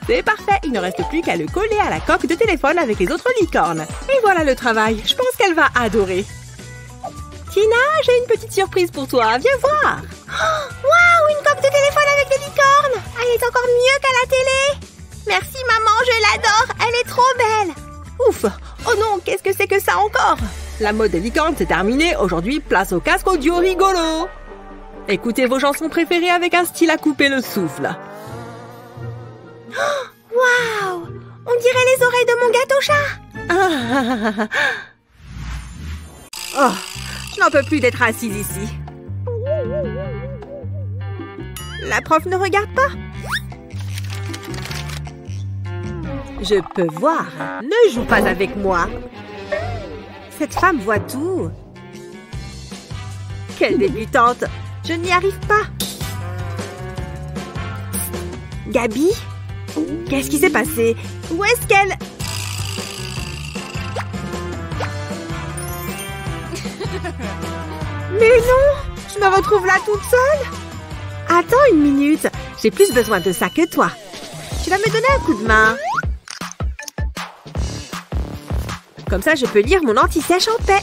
C'est parfait, il ne reste plus qu'à le coller à la coque de téléphone avec les autres licornes. Et voilà le travail. Je pense qu'elle va adorer. Tina, j'ai une petite surprise pour toi. Viens voir. Waouh, une coque de téléphone avec des licornes. Elle est encore mieux qu'à la télé. Merci maman, je l'adore. Elle est trop belle. Ouf! Oh non, qu'est-ce que c'est que ça encore? La mode des licornes, c'est terminé. Aujourd'hui, place au casque audio rigolo. Écoutez vos chansons préférées avec un style à couper le souffle. Waouh! On dirait les oreilles de mon gâteau-chat. Oh, je n'en peux plus d'être assise ici. La prof ne regarde pas. Je peux voir. Ne joue pas avec moi. Cette femme voit tout. Quelle débutante! Je n'y arrive pas. Gabi? Qu'est-ce qui s'est passé? Où est-ce qu'elle... Mais non! Je me retrouve là toute seule! Attends une minute. J'ai plus besoin de ça que toi. Tu vas me donner un coup de main. Comme ça, je peux lire mon anti-sèche en paix.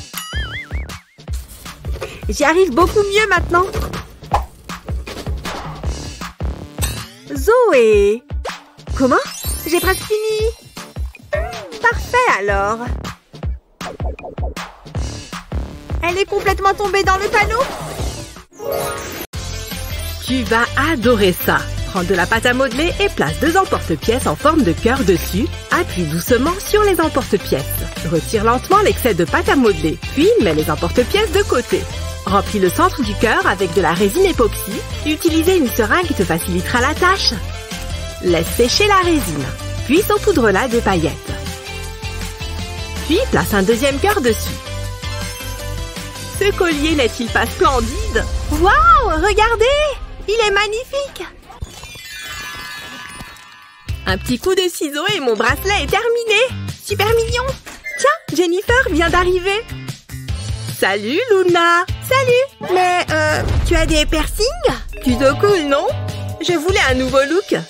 J'y arrive beaucoup mieux maintenant. Zoé! Comment? J'ai presque fini. Parfait alors. Elle est complètement tombée dans le panneau. Tu vas adorer ça. Prends de la pâte à modeler et place 2 emporte-pièces en forme de cœur dessus. Appuie doucement sur les emporte-pièces. Retire lentement l'excès de pâte à modeler, puis mets les emporte-pièces de côté. Remplis le centre du cœur avec de la résine époxy. Utiliser une seringue te facilitera la tâche. Laisse sécher la résine, puis saupoudre-la de paillettes. Puis place un deuxième cœur dessus. Ce collier n'est-il pas splendide? Waouh! Regardez! Il est magnifique! Un petit coup de ciseau et mon bracelet est terminé. Super mignon! Tiens, Jennifer vient d'arriver. Salut, Luna! Salut! Mais, tu as des piercings? Plutôt cool, non? Je voulais un nouveau look.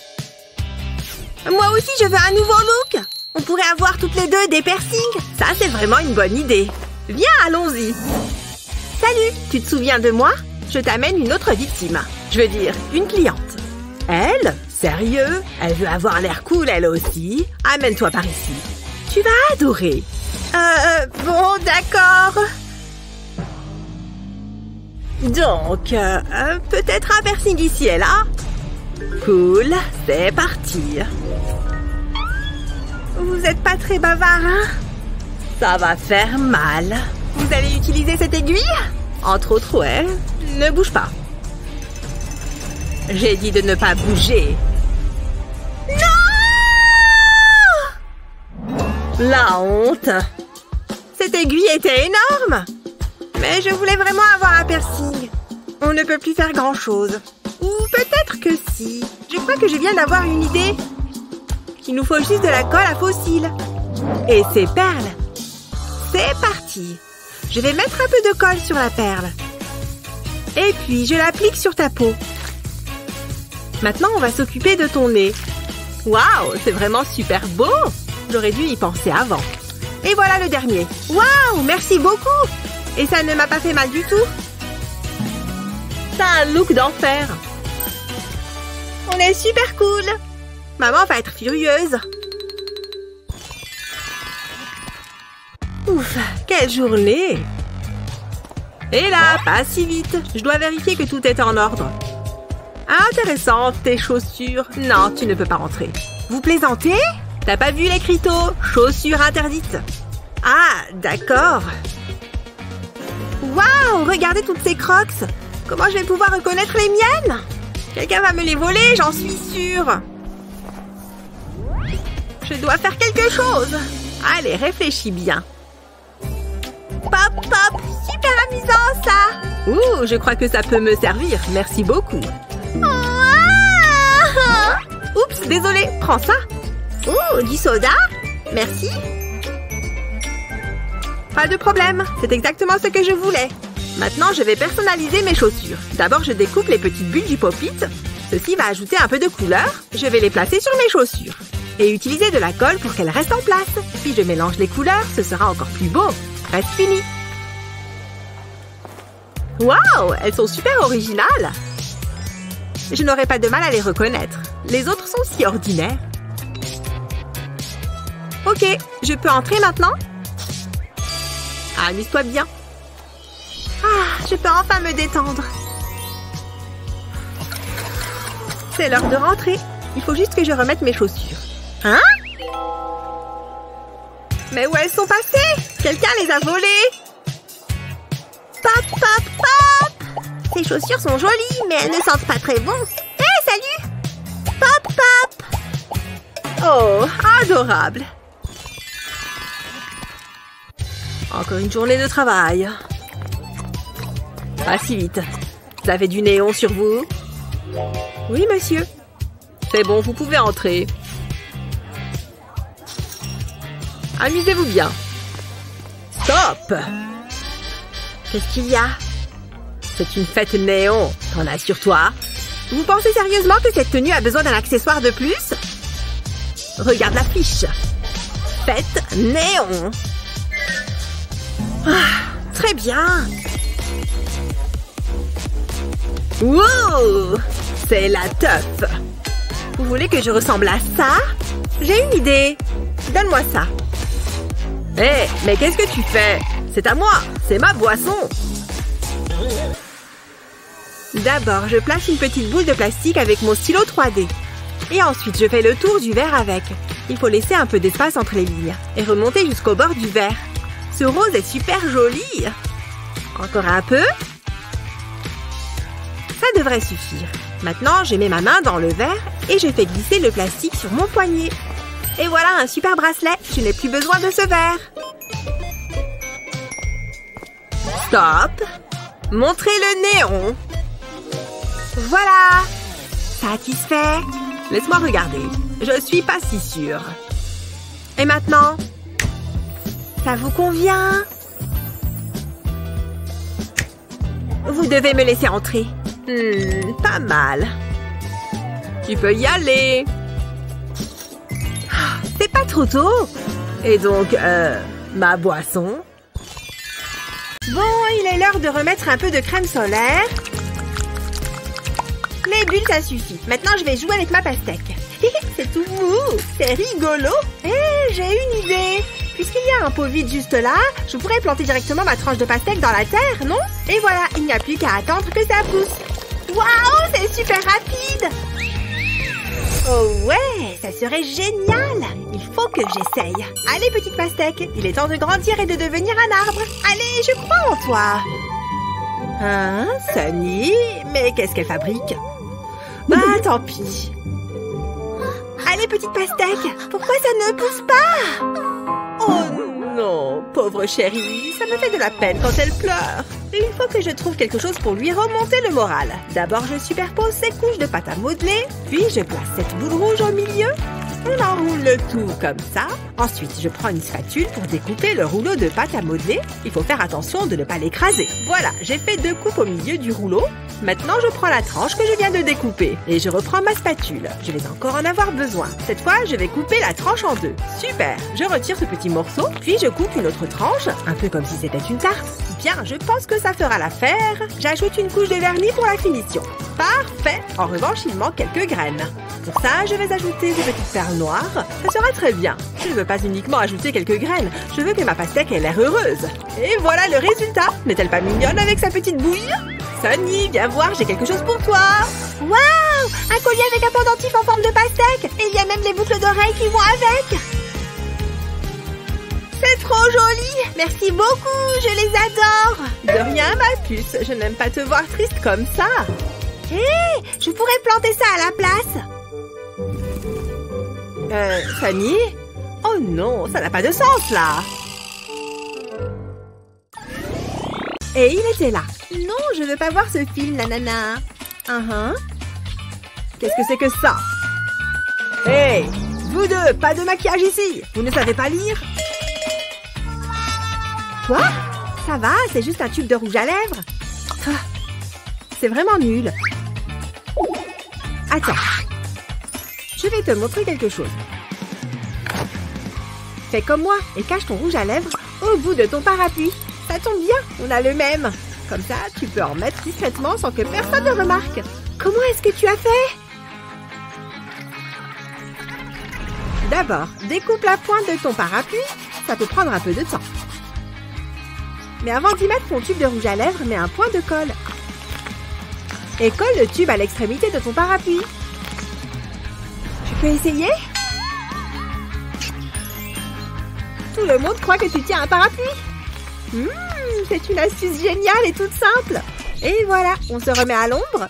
Moi aussi, je veux un nouveau look! On pourrait avoir toutes les deux des piercings. Ça, c'est vraiment une bonne idée. Viens, allons-y. Salut! Tu te souviens de moi? Je t'amène une autre victime. Je veux dire, une cliente. Elle? Sérieux? Elle veut avoir l'air cool, elle aussi. Amène-toi par ici. Tu vas adorer. Bon, d'accord. Donc, peut-être un piercing ici et là? Cool, c'est parti. Vous êtes pas très bavard, hein? Ça va faire mal. Vous allez utiliser cette aiguille? Entre autres, ouais. Ne bouge pas. J'ai dit de ne pas bouger. Non! La honte. Cette aiguille était énorme. Mais je voulais vraiment avoir un piercing. On ne peut plus faire grand-chose. Ou peut-être que si. Je crois que je viens d'avoir une idée. Il nous faut juste de la colle à fossiles. Et ces perles. C'est parti. Je vais mettre un peu de colle sur la perle. Et puis, je l'applique sur ta peau. Maintenant, on va s'occuper de ton nez. Waouh, c'est vraiment super beau. J'aurais dû y penser avant. Et voilà le dernier. Waouh, merci beaucoup. Et ça ne m'a pas fait mal du tout. T'as un look d'enfer. On est super cool. Maman va être furieuse. Ouf, quelle journée! Et là, pas si vite. Je dois vérifier que tout est en ordre. Intéressant, tes chaussures. Non, tu ne peux pas rentrer. Vous plaisantez? T'as pas vu l'écriteau? Chaussures interdites. Ah, d'accord. Waouh, regardez toutes ces crocs. Comment je vais pouvoir reconnaître les miennes? Quelqu'un va me les voler, j'en suis sûre. Je dois faire quelque chose. Allez, réfléchis bien. Pop, pop, super amusant ça. Ouh, je crois que ça peut me servir. Merci beaucoup. Ah! Oups, désolé, prends ça. Ouh, du soda. Merci. Pas de problème, c'est exactement ce que je voulais. Maintenant, je vais personnaliser mes chaussures. D'abord, je découpe les petites bulles du pop-it. Ceci va ajouter un peu de couleur. Je vais les placer sur mes chaussures. Et utiliser de la colle pour qu'elles restent en place. Si je mélange les couleurs, ce sera encore plus beau. Presque fini. Waouh, elles sont super originales. Je n'aurai pas de mal à les reconnaître. Les autres sont si ordinaires. Ok, je peux entrer maintenant? Amuse-toi bien. Ah, je peux enfin me détendre. C'est l'heure de rentrer. Il faut juste que je remette mes chaussures. Hein? Mais où elles sont passées? Quelqu'un les a volées. Pop, pop, pop. Ces chaussures sont jolies, mais elles ne sentent pas très bon. Hé, salut! Pop, pop. Oh, adorable. Encore une journée de travail. Pas si vite. Vous avez du néon sur vous? Oui, monsieur. C'est bon, vous pouvez entrer. Amusez-vous bien. Stop! Qu'est-ce qu'il y a? C'est une fête néon. T'en as sur toi? Vous pensez sérieusement que cette tenue a besoin d'un accessoire de plus? Regarde l'affiche. Fête néon. Ah, très bien. Wow! C'est la teuf. Vous voulez que je ressemble à ça? J'ai une idée. Donne-moi ça. Hé, mais qu'est-ce que tu fais? C'est à moi. C'est ma boisson. D'abord, je place une petite boule de plastique avec mon stylo 3D. Et ensuite, je fais le tour du verre avec. Il faut laisser un peu d'espace entre les lignes et remonter jusqu'au bord du verre. Ce rose est super joli. Encore un peu. Ça devrait suffire. Maintenant, je mets ma main dans le verre et je fais glisser le plastique sur mon poignet. Et voilà un super bracelet. Je n'ai plus besoin de ce verre. Stop. Montrez le néon. Voilà. Satisfait? Laisse-moi regarder. Je suis pas si sûre. Et maintenant? Ça vous convient? Vous devez me laisser entrer. Pas mal. Tu peux y aller. C'est pas trop tôt. Et donc, ma boisson? Bon, il est l'heure de remettre un peu de crème solaire. Les bulles, ça suffit. Maintenant, je vais jouer avec ma pastèque. C'est tout mou. C'est rigolo. J'ai une idée. Puisqu'il y a un pot vide juste là, je pourrais planter directement ma tranche de pastèque dans la terre, non? Et voilà, il n'y a plus qu'à attendre que ça pousse. Waouh, c'est super rapide. Oh ouais, ça serait génial. Il faut que j'essaye. Allez, petite pastèque, il est temps de grandir et de devenir un arbre. Allez, je crois en toi. Hein, Sunny? Mais qu'est-ce qu'elle fabrique? Bah, tant pis. Allez, petite pastèque, pourquoi ça ne pousse pas? Oh non, pauvre chérie, ça me fait de la peine quand elle pleure. Il faut que je trouve quelque chose pour lui remonter le moral. D'abord, je superpose ces couches de pâte à modeler, puis je place cette boule rouge au milieu. On enroule le tout comme ça. Ensuite, je prends une spatule pour découper le rouleau de pâte à modeler. Il faut faire attention de ne pas l'écraser. Voilà, j'ai fait 2 coupes au milieu du rouleau. Maintenant, je prends la tranche que je viens de découper et je reprends ma spatule. Je vais encore en avoir besoin. Cette fois, je vais couper la tranche en 2. Super! Je retire ce petit morceau, puis je coupe une autre tranche, un peu comme si c'était une tarte. Bien, je pense que ça fera l'affaire. J'ajoute une couche de vernis pour la finition. Parfait! En revanche, il manque quelques graines. Pour ça, je vais ajouter des petites perles noires. Ça sera très bien. Je ne veux pas uniquement ajouter quelques graines. Je veux que ma pastèque ait l'air heureuse. Et voilà le résultat. N'est-elle pas mignonne avec sa petite bouille? Sunny, viens voir, j'ai quelque chose pour toi. Waouh! Un collier avec un pendentif en forme de pastèque. Et il y a même les boucles d'oreilles qui vont avec. C'est trop joli. Merci beaucoup, je les adore. De rien, ma puce. Je n'aime pas te voir triste comme ça. Hé, je pourrais planter ça à la place. Sunny? Oh non, ça n'a pas de sens, là. Et il était là. Non, je veux pas voir ce film, nanana. Qu'est-ce que c'est que ça? Hey, vous deux, pas de maquillage ici. Vous ne savez pas lire? Quoi? Ça va, c'est juste un tube de rouge à lèvres. C'est vraiment nul. Attends. Je vais te montrer quelque chose. Fais comme moi et cache ton rouge à lèvres au bout de ton parapluie. Ça tombe bien, on a le même. Comme ça, tu peux en mettre discrètement sans que personne ne remarque. Comment est-ce que tu as fait? D'abord, découpe la pointe de ton parapluie. Ça peut prendre un peu de temps. Mais avant d'y mettre ton tube de rouge à lèvres, mets un point de colle. Et colle le tube à l'extrémité de ton parapluie. Tu peux essayer? Tout le monde croit que tu tiens un parapluie. C'est une astuce géniale et toute simple. Et voilà, on se remet à l'ombre.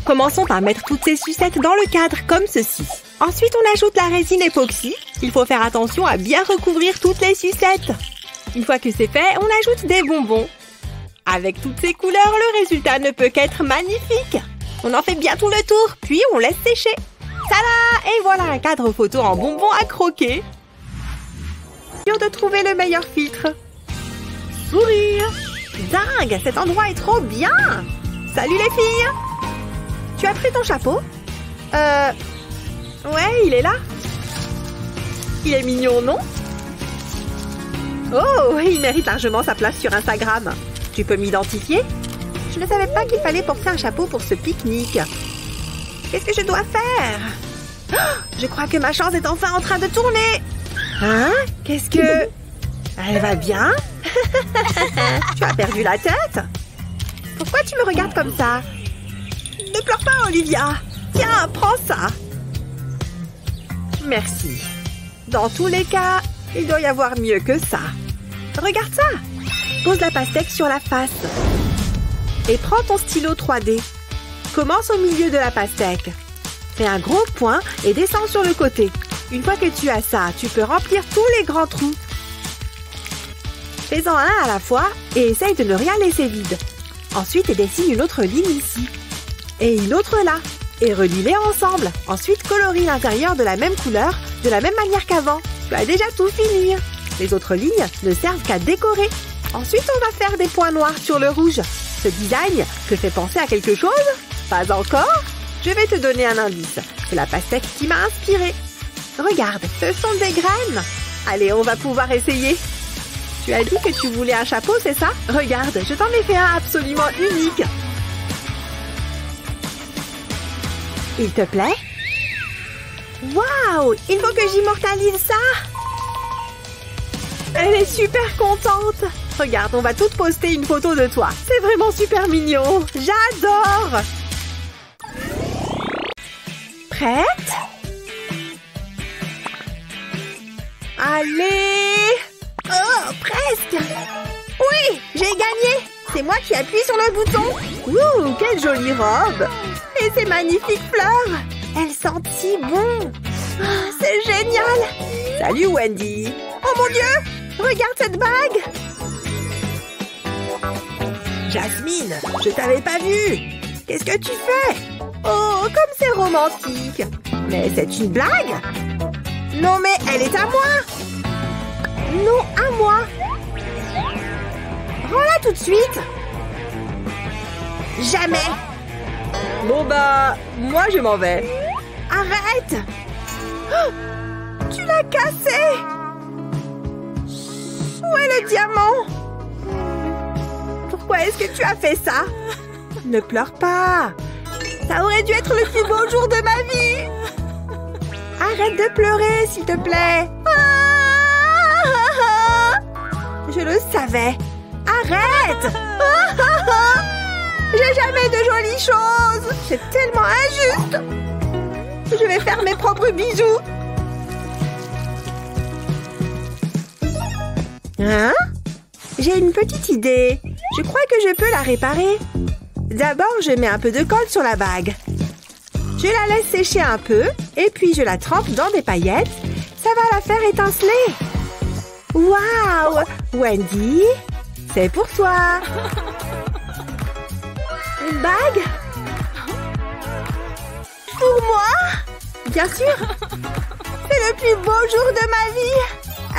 Commençons par mettre toutes ces sucettes dans le cadre comme ceci. Ensuite, on ajoute la résine époxy. Il faut faire attention à bien recouvrir toutes les sucettes. Une fois que c'est fait, on ajoute des bonbons. Avec toutes ces couleurs, le résultat ne peut qu'être magnifique. On en fait bien tout le tour, puis on laisse sécher. Tada! Et voilà un cadre photo en bonbons à croquer. Sûr de trouver le meilleur filtre. Sourire. Dingue, cet endroit est trop bien. Salut les filles. Tu as pris ton chapeau? Ouais, il est là. Il est mignon, non? Oh, il mérite largement sa place sur Instagram. Tu peux m'identifier? Je ne savais pas qu'il fallait porter un chapeau pour ce pique-nique. Qu'est-ce que je dois faire? Oh, je crois que ma chance est enfin en train de tourner. Hein? Qu'est-ce que... Elle va bien? Tu as perdu la tête? Pourquoi tu me regardes comme ça? Ne pleure pas, Olivia. Tiens, prends ça. Merci. Dans tous les cas, il doit y avoir mieux que ça. Regarde ça. Pose la pastèque sur la face. Et prends ton stylo 3D. Commence au milieu de la pastèque. Fais un gros point et descends sur le côté. Une fois que tu as ça, tu peux remplir tous les grands trous. Fais-en un à la fois et essaye de ne rien laisser vide. Ensuite, dessine une autre ligne ici. Et une autre là. Et relie-les ensemble. Ensuite, colorie l'intérieur de la même couleur, de la même manière qu'avant. Tu as déjà tout fini. Les autres lignes ne servent qu'à décorer. Ensuite, on va faire des points noirs sur le rouge. Ce design te fait penser à quelque chose? Pas encore? Je vais te donner un indice. C'est la pastèque qui m'a inspirée. Regarde, ce sont des graines. Allez, on va pouvoir essayer. Tu as dit que tu voulais un chapeau, c'est ça? Regarde, je t'en ai fait un absolument unique. Il te plaît? Waouh! Il faut que j'immortalise ça! Elle est super contente! Regarde, on va toutes poster une photo de toi. C'est vraiment super mignon! J'adore! Prête? Allez! Oh, presque! Oui, j'ai gagné! C'est moi qui appuie sur le bouton! Ouh, quelle jolie robe! Et ces magnifiques fleurs! Elles sentent si bon! Oh, c'est génial! Salut Wendy! Oh mon Dieu! Regarde cette bague! Jasmine, je t'avais pas vue! Qu'est-ce que tu fais? Oh, comme c'est romantique! Mais c'est une blague? Non mais elle est à moi! Non, à moi! Rends-la tout de suite! Jamais! Bon bah, moi je m'en vais. Arrête! Oh, tu l'as cassé! Où est le diamant? Pourquoi est-ce que tu as fait ça? Ne pleure pas! Ça aurait dû être le plus beau jour de ma vie! Arrête de pleurer, s'il te plaît! Je le savais! Arrête! J'ai jamais de jolies choses! C'est tellement injuste! Je vais faire mes propres bijoux! Hein? J'ai une petite idée. Je crois que je peux la réparer. D'abord, je mets un peu de colle sur la bague. Je la laisse sécher un peu et puis je la trempe dans des paillettes. Ça va la faire étinceler. Waouh! Wendy, c'est pour toi! Une bague? Pour moi? Bien sûr! C'est le plus beau jour de ma vie!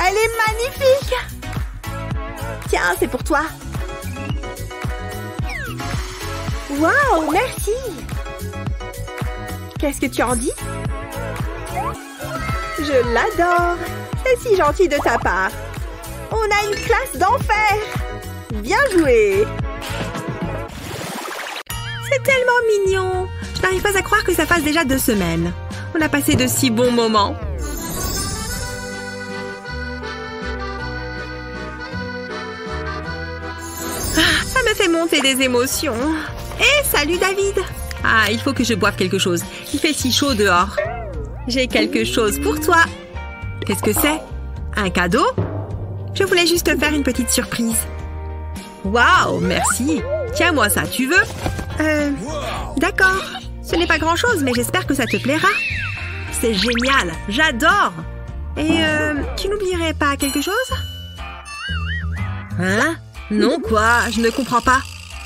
Elle est magnifique! Tiens, c'est pour toi! Waouh, merci! Qu'est-ce que tu en dis? Je l'adore! C'est si gentil de ta part! On a une classe d'enfer! Bien joué! C'est tellement mignon! Je n'arrive pas à croire que ça fasse déjà 2 semaines. On a passé de si bons moments. Ah, ça me fait monter des émotions. Et salut David! Ah, il faut que je boive quelque chose. Il fait si chaud dehors. J'ai quelque chose pour toi. Qu'est-ce que c'est? Un cadeau? Je voulais juste te faire une petite surprise. Waouh, merci. Tiens-moi ça, tu veux? D'accord. Ce n'est pas grand-chose, mais j'espère que ça te plaira. c'est génial. J'adore. Et tu n'oublierais pas quelque chose? Hein? Non, quoi? Je ne comprends pas.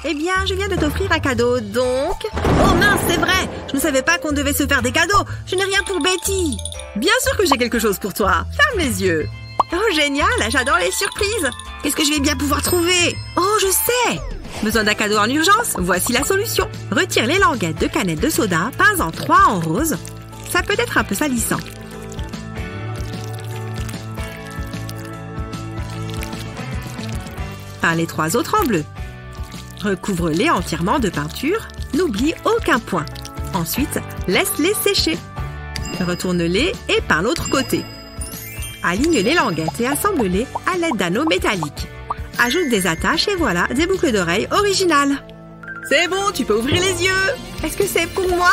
Eh bien, je viens de t'offrir un cadeau, donc... Oh mince, c'est vrai! Je ne savais pas qu'on devait se faire des cadeaux. Je n'ai rien pour Betty. Bien sûr que j'ai quelque chose pour toi. Ferme les yeux. Oh, génial! J'adore les surprises. Qu'est-ce que je vais bien pouvoir trouver? Oh, je sais! Besoin d'un cadeau en urgence? Voici la solution. Retire les languettes de canettes de soda, peins-en 3 en rose. Ça peut être un peu salissant. Peins les 3 autres en bleu. Recouvre-les entièrement de peinture. N'oublie aucun point. Ensuite, laisse-les sécher. Retourne-les et peins l'autre côté. Aligne les languettes et assemble-les à l'aide d'anneaux métalliques. Ajoute des attaches et voilà, des boucles d'oreilles originales. C'est bon, tu peux ouvrir les yeux. Est-ce que c'est pour moi?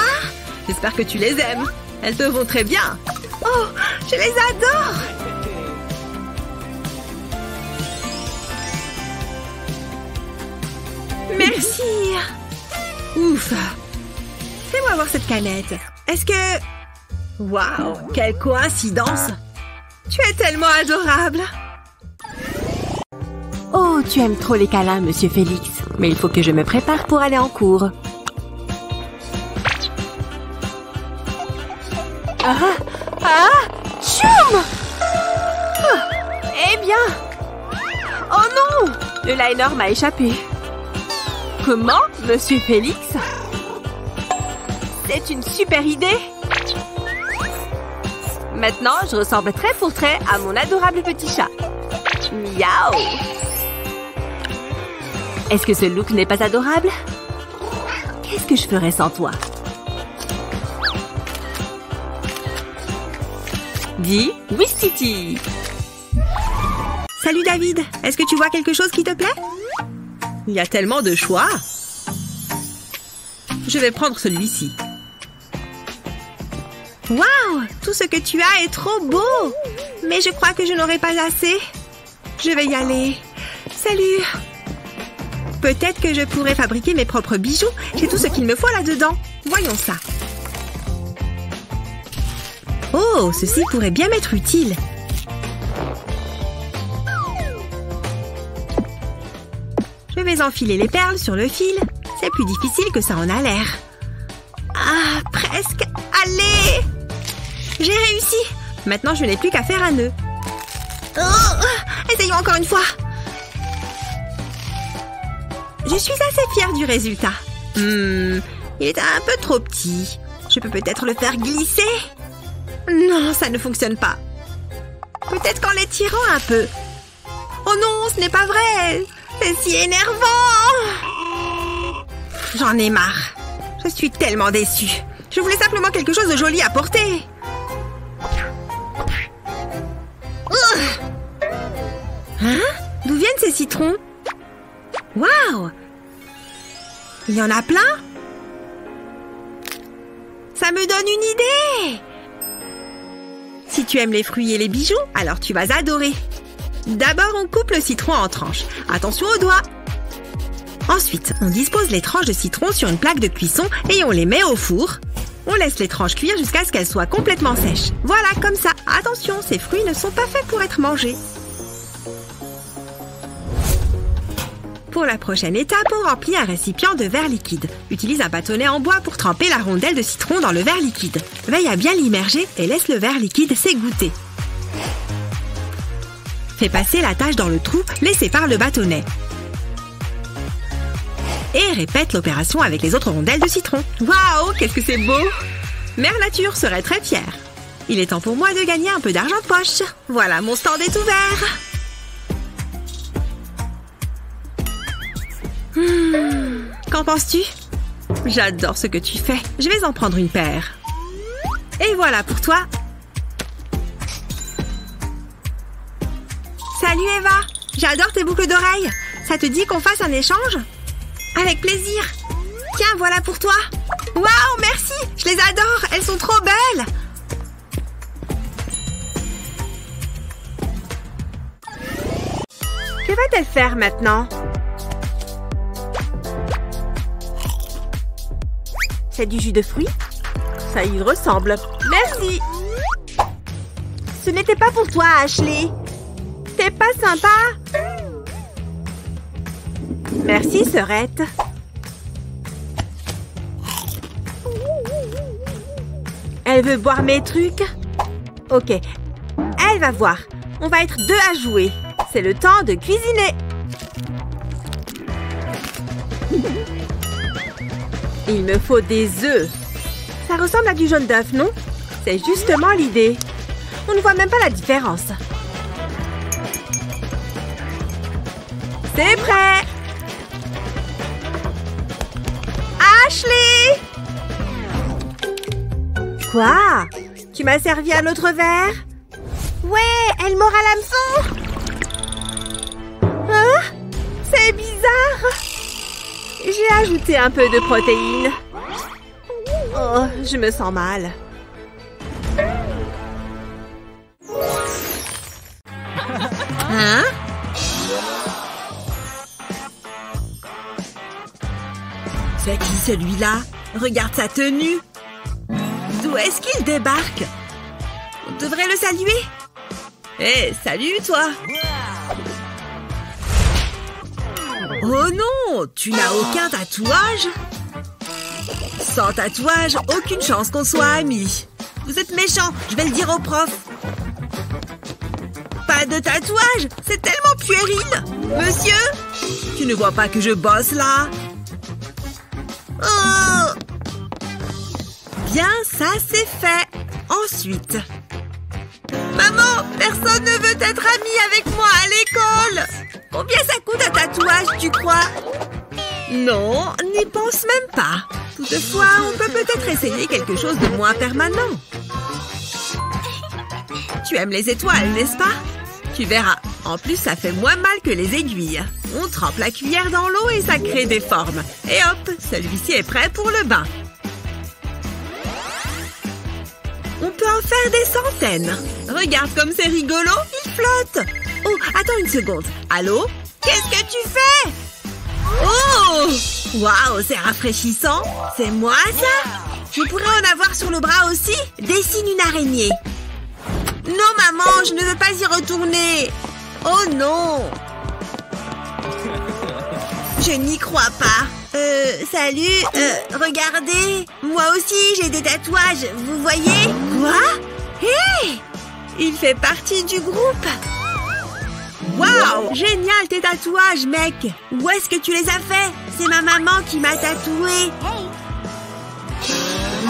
J'espère que tu les aimes. Elles te vont très bien. Oh, je les adore. Merci. Ouf. Fais-moi voir cette canette. Est-ce que... Waouh, quelle coïncidence. Tu es tellement adorable. Oh, tu aimes trop les câlins, Monsieur Félix. Mais il faut que je me prépare pour aller en cours. Choum! Eh bien... Oh non! Le liner m'a échappé. Comment, Monsieur Félix? C'est une super idée! Maintenant, je ressemble trait pour trait à mon adorable petit chat. Miaou! Est-ce que ce look n'est pas adorable? Qu'est-ce que je ferais sans toi? Dis oui, Titi! Salut David, est-ce que tu vois quelque chose qui te plaît? Il y a tellement de choix. Je vais prendre celui-ci. Waouh! Tout ce que tu as est trop beau! Mais je crois que je n'aurai pas assez. Je vais y aller. Salut! Peut-être que je pourrais fabriquer mes propres bijoux. J'ai tout ce qu'il me faut là-dedans. Voyons ça. Oh, ceci pourrait bien m'être utile. Je vais enfiler les perles sur le fil. C'est plus difficile que ça en a l'air. Ah, presque. Allez! J'ai réussi. Maintenant, je n'ai plus qu'à faire un nœud. Oh, essayons encore une fois. Je suis assez fière du résultat. Il est un peu trop petit. Je peux peut-être le faire glisser. Non, ça ne fonctionne pas. Peut-être qu'en l'étirant un peu. Oh non, ce n'est pas vrai. C'est si énervant. J'en ai marre. Je suis tellement déçue. Je voulais simplement quelque chose de joli à porter. Hein? D'où viennent ces citrons? Waouh! Il y en a plein? Ça me donne une idée! Si tu aimes les fruits et les bijoux, alors tu vas adorer. D'abord, on coupe le citron en tranches. Attention aux doigts! Ensuite, on dispose les tranches de citron sur une plaque de cuisson et on les met au four. On laisse les tranches cuire jusqu'à ce qu'elles soient complètement sèches. Voilà, comme ça. Attention, ces fruits ne sont pas faits pour être mangés. Pour la prochaine étape, on remplit un récipient de verre liquide. Utilise un bâtonnet en bois pour tremper la rondelle de citron dans le verre liquide. Veille à bien l'immerger et laisse le verre liquide s'égoutter. Fais passer la tâche dans le trou laissé par le bâtonnet. Et répète l'opération avec les autres rondelles de citron. Waouh, qu'est-ce que c'est beau! Mère Nature serait très fière. Il est temps pour moi de gagner un peu d'argent de poche. Voilà, mon stand est ouvert. Qu'en penses-tu? J'adore ce que tu fais. Je vais en prendre une paire. Et voilà pour toi. Salut Eva. J'adore tes boucles d'oreilles. Ça te dit qu'on fasse un échange? Avec plaisir. Tiens, voilà pour toi. Waouh, merci. Je les adore. Elles sont trop belles. Que va-t-elle faire maintenant? C'est du jus de fruits? Ça y ressemble. Merci. Ce n'était pas pour toi, Ashley. T'es pas sympa. Merci, sœurette. Elle veut boire mes trucs? Ok. Elle va voir. On va être deux à jouer. C'est le temps de cuisiner. Il me faut des œufs. Ça ressemble à du jaune d'œuf, non? C'est justement l'idée. On ne voit même pas la différence. C'est prêt! Ashley! Quoi? Tu m'as servi un autre verre? Ouais, elle mord à l'hameçon! Hein? C'est bizarre! J'ai ajouté un peu de protéines. Oh, je me sens mal. Hein? C'est qui celui-là? Regarde sa tenue. D'où est-ce qu'il débarque? On devrait le saluer. Hé, salut toi! Oh non! Tu n'as aucun tatouage? Sans tatouage, aucune chance qu'on soit amis. Vous êtes méchants, je vais le dire au prof. Pas de tatouage? C'est tellement puéril! Monsieur? Tu ne vois pas que je bosse là? Oh! Bien, ça c'est fait. Ensuite... Maman, personne ne veut être ami avec moi à l'école. Combien ça coûte un tatouage, tu crois? Non, n'y pense même pas. Toutefois, on peut peut-être essayer quelque chose de moins permanent. Tu aimes les étoiles, n'est-ce pas? Tu verras. En plus, ça fait moins mal que les aiguilles. On trempe la cuillère dans l'eau et ça crée des formes. Et hop, celui-ci est prêt pour le bain. On peut en faire des centaines. Regarde comme c'est rigolo, il flotte. Oh, attends une seconde. Allô? Qu'est-ce que tu fais? Oh! Waouh, c'est rafraîchissant. C'est moi, ça? Je pourrais en avoir sur le bras aussi? Dessine une araignée. Non, maman, je ne veux pas y retourner. Oh non! Je n'y crois pas. Salut, regardez. Moi aussi, j'ai des tatouages, vous voyez? Quoi? Hé! Il fait partie du groupe. Waouh! Génial tes tatouages, mec. Où est-ce que tu les as faits? C'est ma maman qui m'a tatoué.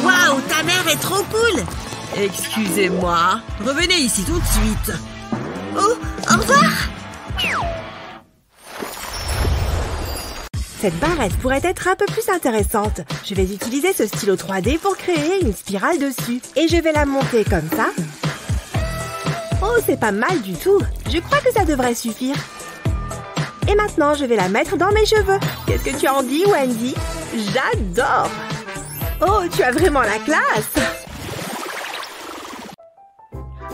Waouh, ta mère est trop cool. Excusez-moi. Revenez ici tout de suite. Oh, au revoir. Cette barrette pourrait être un peu plus intéressante. Je vais utiliser ce stylo 3D pour créer une spirale dessus. Et je vais la monter comme ça. Oh, c'est pas mal du tout. Je crois que ça devrait suffire. Et maintenant, je vais la mettre dans mes cheveux. Qu'est-ce que tu en dis, Wendy? J'adore! Oh, tu as vraiment la classe!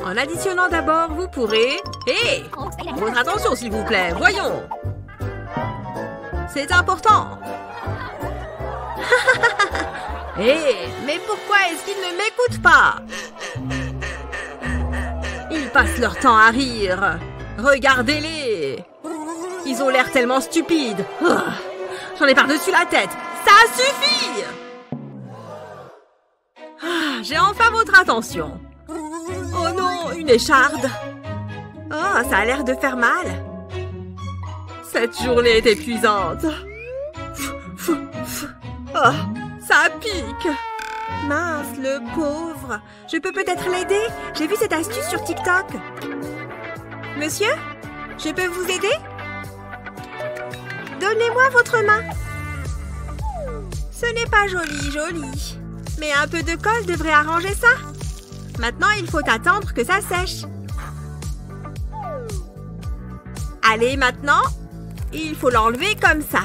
En additionnant d'abord, vous pourrez... Hé! Votre attention, s'il vous plaît. Voyons! C'est important. Hé, mais pourquoi est-ce qu'ils ne m'écoutent pas? Ils passent leur temps à rire. Regardez-les. Ils ont l'air tellement stupides. Oh, j'en ai par-dessus la tête. Ça suffit. Ah, j'ai enfin votre attention. Oh non, une écharde. Oh, ça a l'air de faire mal. Cette journée est épuisante. Oh, ça pique. Mince, le pauvre. Je peux peut-être l'aider? J'ai vu cette astuce sur TikTok. Monsieur, je peux vous aider? Donnez-moi votre main. Ce n'est pas joli. Mais un peu de colle devrait arranger ça. Maintenant, il faut attendre que ça sèche. Allez, maintenant... Il faut l'enlever comme ça.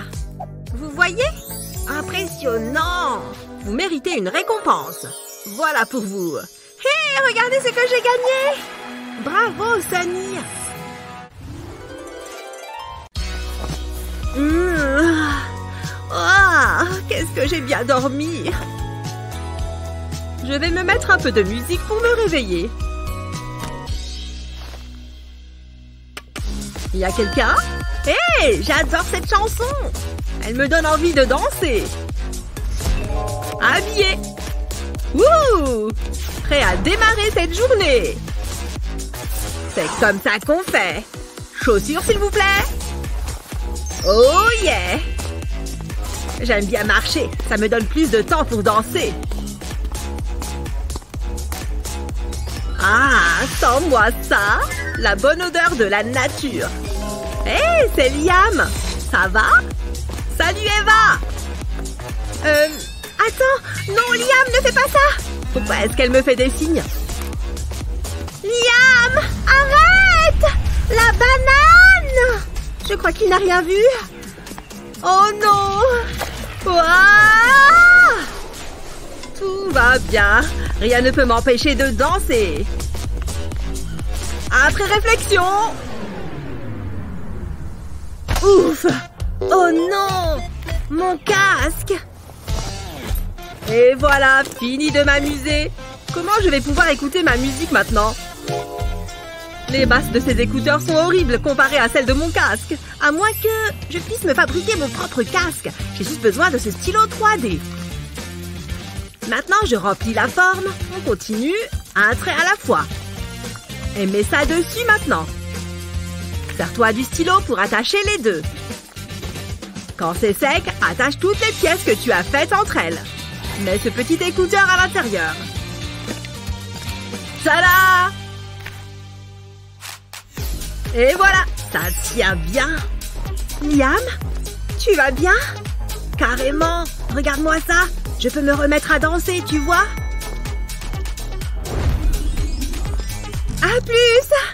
Vous voyez? Impressionnant! Vous méritez une récompense. Voilà pour vous. Hé, regardez ce que j'ai gagné! Bravo, Sonny! Oh, qu'est-ce que j'ai bien dormi! Je vais me mettre un peu de musique pour me réveiller. Il y a quelqu'un? Hé, j'adore cette chanson! Elle me donne envie de danser. Habillé. Wouh! Prêt à démarrer cette journée. C'est comme ça qu'on fait. Chaussures, s'il vous plaît. Oh yeah! J'aime bien marcher. Ça me donne plus de temps pour danser. Ah, sens-moi ça. La bonne odeur de la nature. Hé, c'est Liam. Ça va? Salut Eva. Attends. Non, Liam, ne fais pas ça. Pourquoi est-ce qu'elle me fait des signes? Liam, arrête! La banane! Je crois qu'il n'a rien vu. Oh non! Ouah! Tout va bien. Rien ne peut m'empêcher de danser. Après réflexion... Ouf! Oh non! Mon casque! Et voilà, fini de m'amuser. Comment je vais pouvoir écouter ma musique maintenant? Les basses de ces écouteurs sont horribles comparées à celles de mon casque. À moins que je puisse me fabriquer mon propre casque. J'ai juste besoin de ce stylo 3D. Maintenant, je remplis la forme. On continue, un trait à la fois. Et mets ça dessus maintenant. Sers-toi du stylo pour attacher les deux. Quand c'est sec, attache toutes les pièces que tu as faites entre elles. Mets ce petit écouteur à l'intérieur. Tada! Et voilà, ça tient bien. Liam, tu vas bien? Carrément, regarde-moi ça. Je peux me remettre à danser, tu vois? À plus!